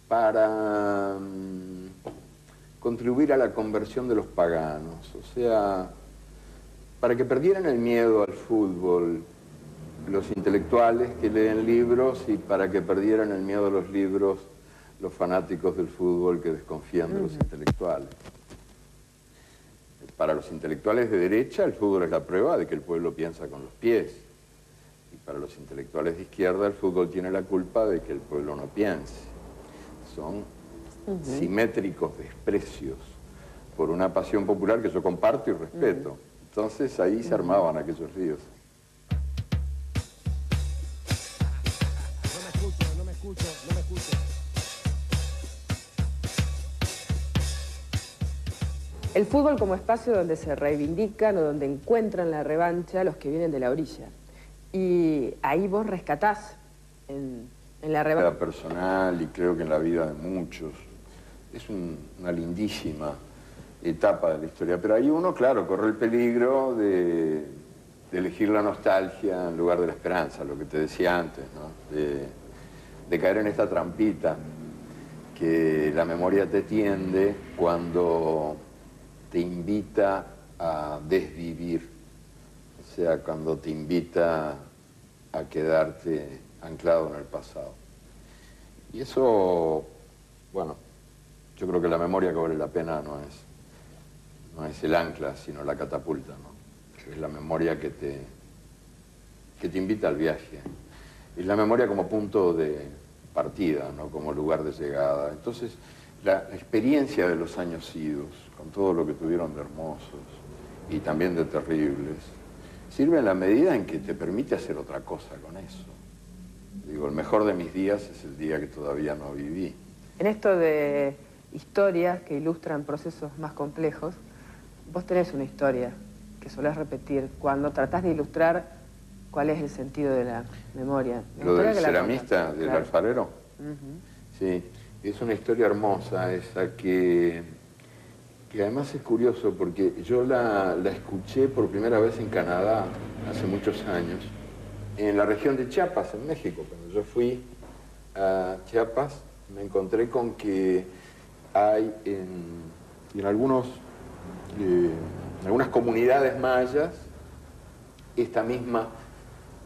para contribuir a la conversión de los paganos, o sea, para que perdieran el miedo al fútbol los intelectuales que leen libros y para que perdieran el miedo a los libros los fanáticos del fútbol que desconfían de los intelectuales. Para los intelectuales de derecha el fútbol es la prueba de que el pueblo piensa con los pies. Y para los intelectuales de izquierda el fútbol tiene la culpa de que el pueblo no piense. Son simétricos desprecios por una pasión popular que yo comparto y respeto. Entonces ahí se armaban aquellos líos. No me escucho. El fútbol como espacio donde se reivindican o donde encuentran la revancha los que vienen de la orilla. Y ahí vos rescatás en la revancha. En la personal y creo que en la vida de muchos. Es una lindísima etapa de la historia. Pero ahí uno, claro, corre el peligro de elegir la nostalgia en lugar de la esperanza, lo que te decía antes, ¿no? De caer en esta trampita que la memoria te tiende cuando te invita a desvivir, o sea, cuando te invita a quedarte anclado en el pasado. Y eso, bueno, yo creo que la memoria que vale la pena no es el ancla, sino la catapulta, ¿no? Es la memoria que te invita al viaje. Es la memoria como punto de partida, ¿no? Como lugar de llegada. Entonces, la experiencia de los años idos, con todo lo que tuvieron de hermosos y también de terribles, sirve en la medida en que te permite hacer otra cosa con eso. Digo, el mejor de mis días es el día que todavía no viví. En esto de historias que ilustran procesos más complejos, vos tenés una historia que solés repetir cuando tratás de ilustrar cuál es el sentido de la memoria. Lo del ceramista, del claro. alfarero. Sí, es una historia hermosa esa que además es curioso porque yo la escuché por primera vez en Canadá hace muchos años en la región de Chiapas, en México. Cuando yo fui a Chiapas, me encontré con que hay en algunas comunidades mayas esta misma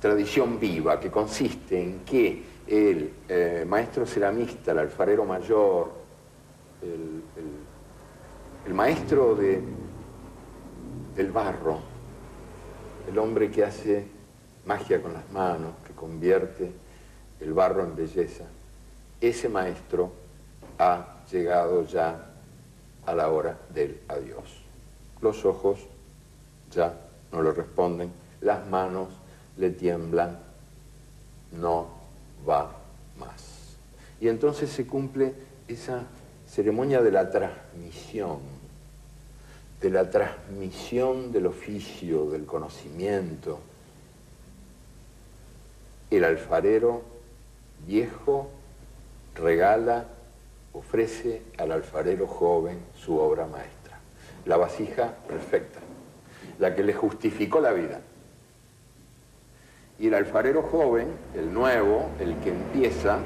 tradición viva, que consiste en que el maestro ceramista, el alfarero mayor, el maestro del barro, el hombre que hace magia con las manos, que convierte el barro en belleza, ese maestro ha llegado ya a la hora del adiós. Los ojos ya no le responden, las manos le tiemblan, no va más. Y entonces se cumple esa ceremonia de la transmisión del oficio, del conocimiento. El alfarero viejo regala, ofrece al alfarero joven su obra maestra, la vasija perfecta, la que le justificó la vida. Y el alfarero joven, el nuevo, el que empieza,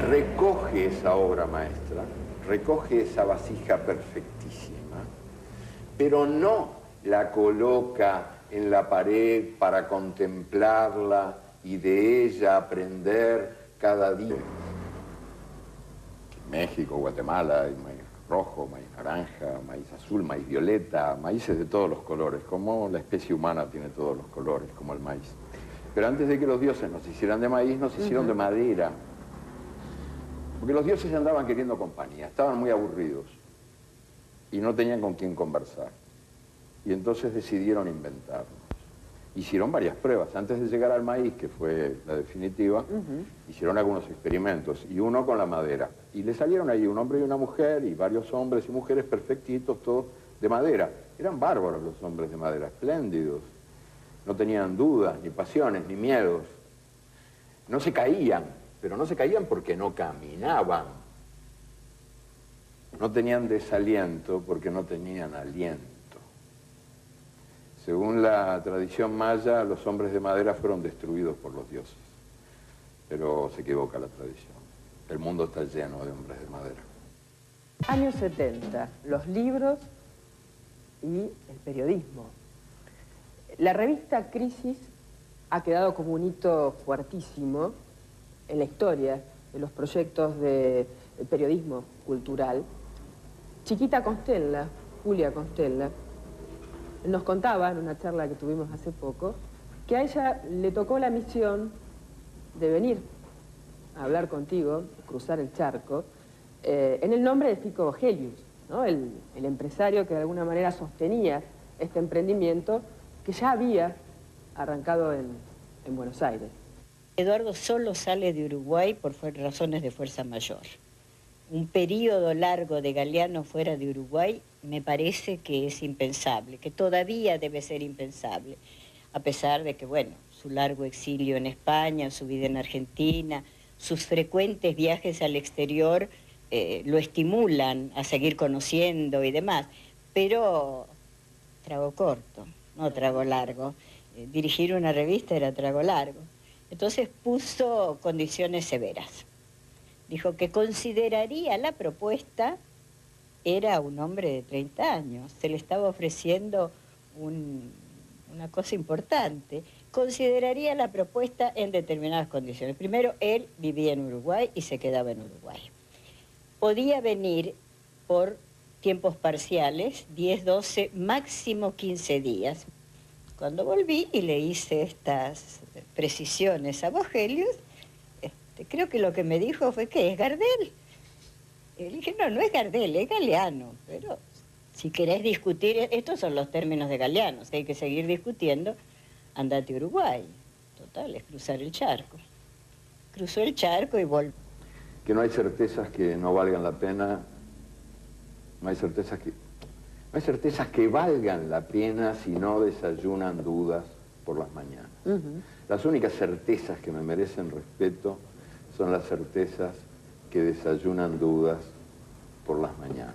recoge esa obra maestra, recoge esa vasija perfectísima, pero no la coloca en la pared para contemplarla y de ella aprender cada día. En México, Guatemala, hay maíz rojo, maíz naranja, maíz azul, maíz violeta, maíces de todos los colores, como la especie humana tiene todos los colores, como el maíz. Pero antes de que los dioses nos hicieran de maíz, nos hicieron de madera. Porque los dioses andaban queriendo compañía, estaban muy aburridos y no tenían con quién conversar. Y entonces decidieron inventarnos. Hicieron varias pruebas. Antes de llegar al maíz, que fue la definitiva, hicieron algunos experimentos, y uno con la madera. Y le salieron ahí un hombre y una mujer, y varios hombres y mujeres perfectitos, todos de madera. Eran bárbaros los hombres de madera, espléndidos. No tenían dudas, ni pasiones, ni miedos. No se caían, pero no se caían porque no caminaban. No tenían desaliento porque no tenían aliento. Según la tradición maya, los hombres de madera fueron destruidos por los dioses. Pero se equivoca la tradición. El mundo está lleno de hombres de madera. Años 70, los libros y el periodismo. La revista Crisis ha quedado como un hito fuertísimo en la historia de los proyectos de periodismo cultural. Chiquita Constella, Julia Constella, nos contaba en una charla que tuvimos hace poco que a ella le tocó la misión de venir a hablar contigo, cruzar el charco, en el nombre de Fico Gelius, ¿no? el empresario que de alguna manera sostenía este emprendimiento que ya había arrancado en Buenos Aires. Eduardo solo sale de Uruguay por razones de fuerza mayor. Un periodo largo de Galeano fuera de Uruguay me parece que es impensable, que todavía debe ser impensable, a pesar de que, bueno, su largo exilio en España, su vida en Argentina, sus frecuentes viajes al exterior lo estimulan a seguir conociendo y demás, pero trago corto, no trago largo. Dirigir una revista era trago largo. Entonces puso condiciones severas. Dijo que consideraría la propuesta, era un hombre de 30 años, se le estaba ofreciendo una cosa importante, consideraría la propuesta en determinadas condiciones. Primero, él vivía en Uruguay y se quedaba en Uruguay. Podía venir por tiempos parciales, 10, 12, máximo 15 días. Cuando volví y le hice estas precisiones a Vogelius, creo que lo que me dijo fue que es Gardel. Y le dije, no es Gardel, es Galeano. Pero si querés discutir, estos son los términos de Galeano, si hay que seguir discutiendo, andate a Uruguay. Total, es cruzar el charco. Cruzó el charco y volvió. Que no hay certezas que no valgan la pena, no hay certezas que valgan la pena si no desayunan dudas por las mañanas. Las únicas certezas que me merecen respeto son las certezas que desayunan dudas por las mañanas.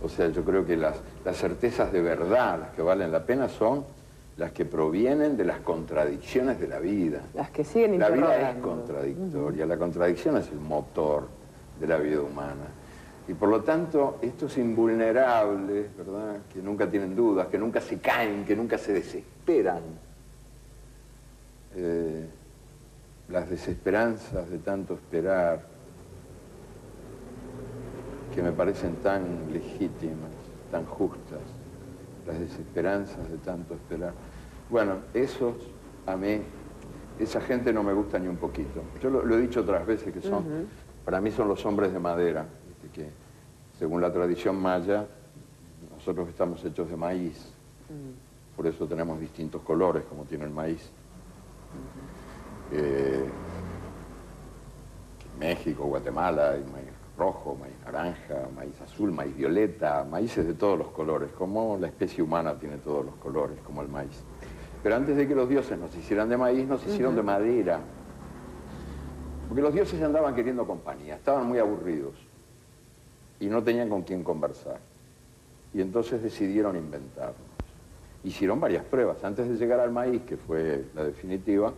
O sea, yo creo que las certezas de verdad, las que valen la pena, son las que provienen de las contradicciones de la vida. Las que siguen La vida es interrogando. contradictoria, la contradicción es el motor de la vida humana. Y por lo tanto, estos invulnerables, ¿verdad?, que nunca tienen dudas, que nunca se caen, que nunca se desesperan, las desesperanzas de tanto esperar, que me parecen tan legítimas, tan justas, las desesperanzas de tanto esperar. Bueno, esos, a mí, esa gente no me gusta ni un poquito. Yo lo he dicho otras veces que son, para mí son los hombres de madera, que según la tradición maya, nosotros estamos hechos de maíz, por eso tenemos distintos colores como tiene el maíz. México, Guatemala, hay maíz rojo, maíz naranja, maíz azul, maíz violeta, maíces de todos los colores, como la especie humana tiene todos los colores, como el maíz. Pero antes de que los dioses nos hicieran de maíz, nos hicieron de madera. Porque los dioses andaban queriendo compañía, estaban muy aburridos y no tenían con quién conversar. Y entonces decidieron inventarnos. Hicieron varias pruebas. Antes de llegar al maíz, que fue la definitiva,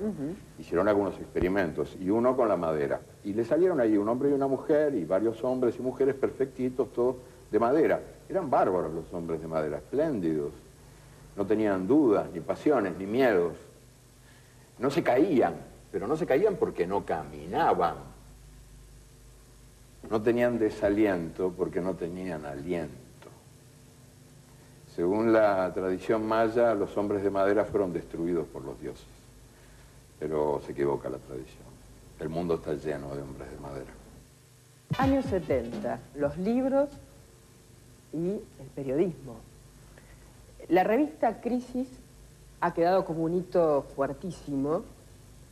hicieron algunos experimentos, y uno con la madera. Y le salieron ahí un hombre y una mujer, y varios hombres y mujeres perfectitos, todos de madera. Eran bárbaros los hombres de madera, espléndidos. No tenían dudas, ni pasiones, ni miedos. No se caían, pero no se caían porque no caminaban. No tenían desaliento porque no tenían aliento. Según la tradición maya, los hombres de madera fueron destruidos por los dioses. Pero se equivoca la tradición. El mundo está lleno de hombres de madera. Años 70, los libros y el periodismo. La revista Crisis ha quedado como un hito fuertísimo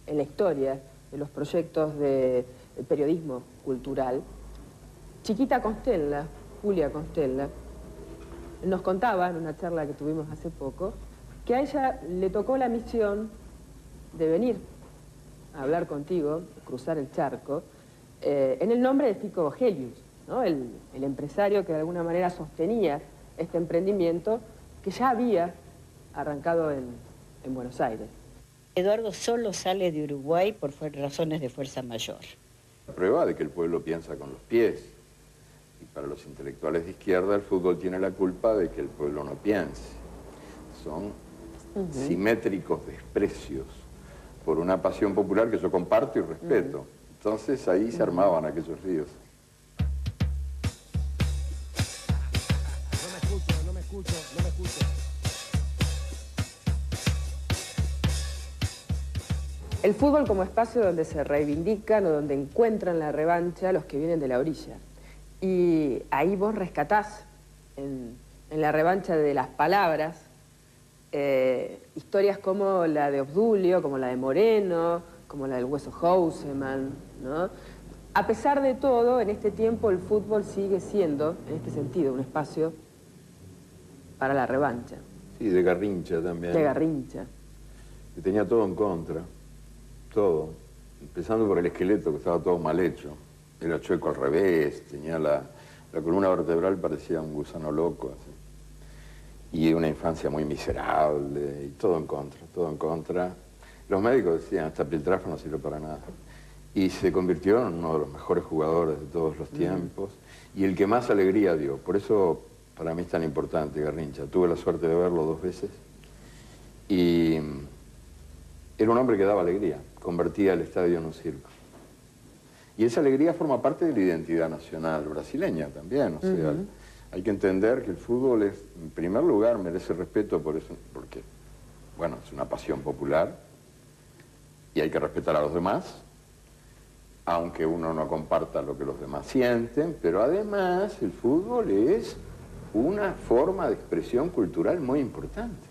en la historia de los proyectos de periodismo cultural. Chiquita Constella, Julia Constella, nos contaba en una charla que tuvimos hace poco que a ella le tocó la misión de venir a hablar contigo, cruzar el charco, en el nombre de Pico Gelius, ¿no? El empresario que de alguna manera sostenía este emprendimiento que ya había arrancado en Buenos Aires. Eduardo solo sale de Uruguay por razones de fuerza mayor. La prueba de que el pueblo piensa con los pies. Y para los intelectuales de izquierda, el fútbol tiene la culpa de que el pueblo no piense. Son simétricos desprecios por una pasión popular que yo comparto y respeto. Entonces ahí se armaban aquellos ríos. No me escucho. El fútbol como espacio donde se reivindican o donde encuentran la revancha los que vienen de la orilla. Y ahí vos rescatás, en la revancha de las palabras, historias como la de Obdulio, como la de Moreno, como la del Hueso Houseman, ¿no? A pesar de todo, en este tiempo el fútbol sigue siendo, en este sentido, un espacio para la revancha. Sí, de Garrincha también. De Garrincha. Que tenía todo en contra, todo. Empezando por el esqueleto, que estaba todo mal hecho. Era chueco al revés, tenía la columna vertebral, parecía un gusano loco, así. Y una infancia muy miserable, y todo en contra, todo en contra. Los médicos decían, esta piltrafa no sirve para nada. Y se convirtió en uno de los mejores jugadores de todos los tiempos, y el que más alegría dio. Por eso, para mí es tan importante Garrincha. Tuve la suerte de verlo 2 veces, y era un hombre que daba alegría, convertía el estadio en un circo. Y esa alegría forma parte de la identidad nacional brasileña también, o sea, hay que entender que el fútbol es, en primer lugar, merece respeto por eso, porque, bueno, es una pasión popular y hay que respetar a los demás, aunque uno no comparta lo que los demás sienten, pero además el fútbol es una forma de expresión cultural muy importante.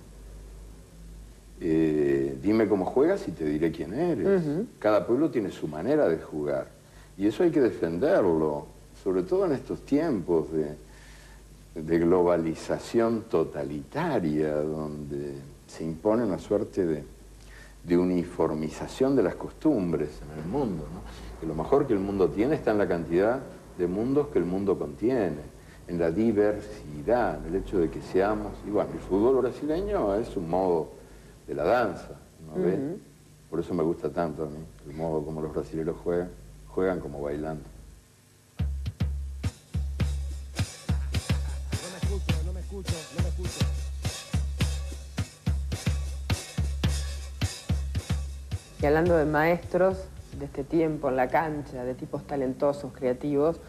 Dime cómo juegas y te diré quién eres. Cada pueblo tiene su manera de jugar. Y eso hay que defenderlo, sobre todo en estos tiempos de globalización totalitaria, donde se impone una suerte de uniformización de las costumbres en el mundo, ¿no? Que lo mejor que el mundo tiene está en la cantidad de mundos que el mundo contiene, en la diversidad, en el hecho de que seamos... Y bueno, el fútbol brasileño es un modo la danza, ¿no ves? Por eso me gusta tanto a mí, el modo como los brasileños juegan como bailando. No me escucho, no me escucho, no me escucho. Y hablando de maestros de este tiempo en la cancha, de tipos talentosos, creativos,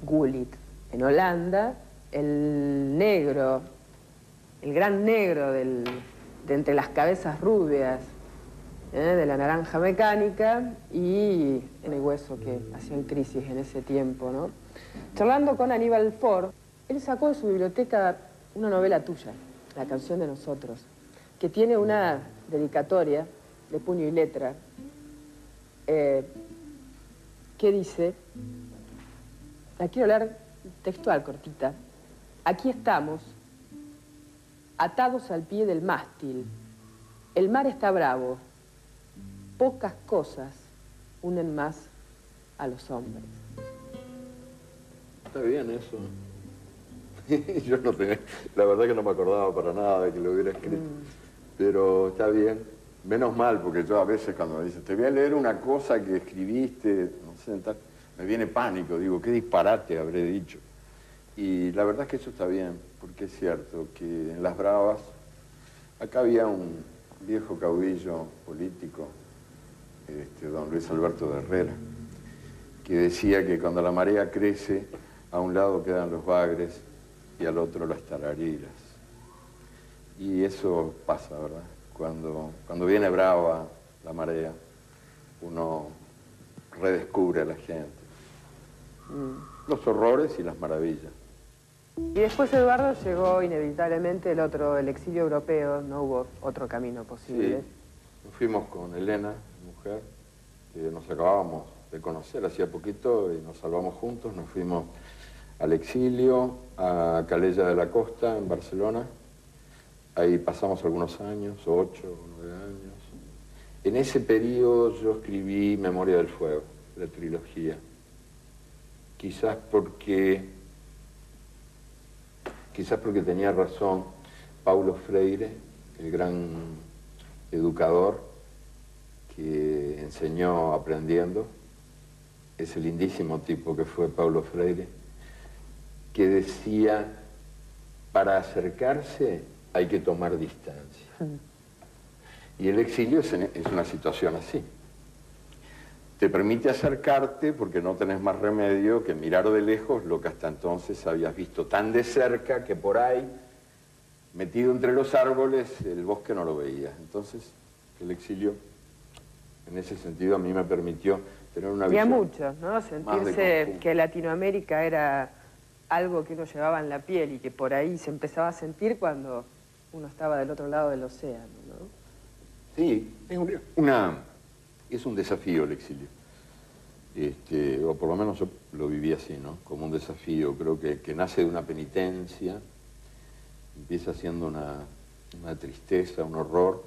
Gullit en Holanda, el negro, el gran negro de entre las cabezas rubias, de la Naranja Mecánica, y en el Hueso, que hacían Crisis en ese tiempo, ¿no? Charlando con Aníbal Ford, él sacó de su biblioteca una novela tuya, La canción de nosotros, que tiene una dedicatoria de puño y letra, que dice, la quiero leer textual, cortita: aquí estamos, atados al pie del mástil. El mar está bravo. Pocas cosas unen más a los hombres. Está bien eso. Yo no tenía, la verdad que no me acordaba para nada de que lo hubiera escrito. Pero está bien. Menos mal, porque yo a veces cuando me dicen, te voy a leer una cosa que escribiste, no sé, tal, me viene pánico, digo, qué disparate habré dicho. Y la verdad es que eso está bien, porque es cierto que en Las Bravas, acá había un viejo caudillo político, don Luis Alberto de Herrera, que decía que cuando la marea crece, a un lado quedan los bagres y al otro las tarareras. Y eso pasa, ¿verdad? Cuando viene brava la marea, uno redescubre a la gente. Los horrores y las maravillas. Y después, Eduardo, llegó inevitablemente el exilio europeo, no hubo otro camino posible. Sí, nos fuimos con Elena, mi mujer, que nos acabábamos de conocer hacía poquito y nos salvamos juntos. Nos fuimos al exilio, a Calella de la Costa, en Barcelona. Ahí pasamos algunos años, 8 o 9 años. En ese periodo yo escribí Memoria del Fuego, la trilogía. Quizás porque tenía razón Paulo Freire, el gran educador que enseñó aprendiendo, ese lindísimo tipo que fue Paulo Freire, que decía, para acercarse hay que tomar distancia. Y el exilio es una situación así. Te permite acercarte porque no tenés más remedio que mirar de lejos lo que hasta entonces habías visto tan de cerca que por ahí, metido entre los árboles, el bosque no lo veías. Entonces, el exilio, en ese sentido, a mí me permitió tener una visión. Y a muchos, ¿no? Sentirse que Latinoamérica era algo que uno llevaba en la piel y que por ahí se empezaba a sentir cuando uno estaba del otro lado del océano, ¿no? Sí, es un desafío el exilio. O por lo menos yo lo viví así, ¿no? Como un desafío. Creo que nace de una penitencia, empieza siendo una tristeza, un horror,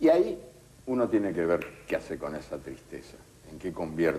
y ahí uno tiene que ver qué hace con esa tristeza, en qué convierte.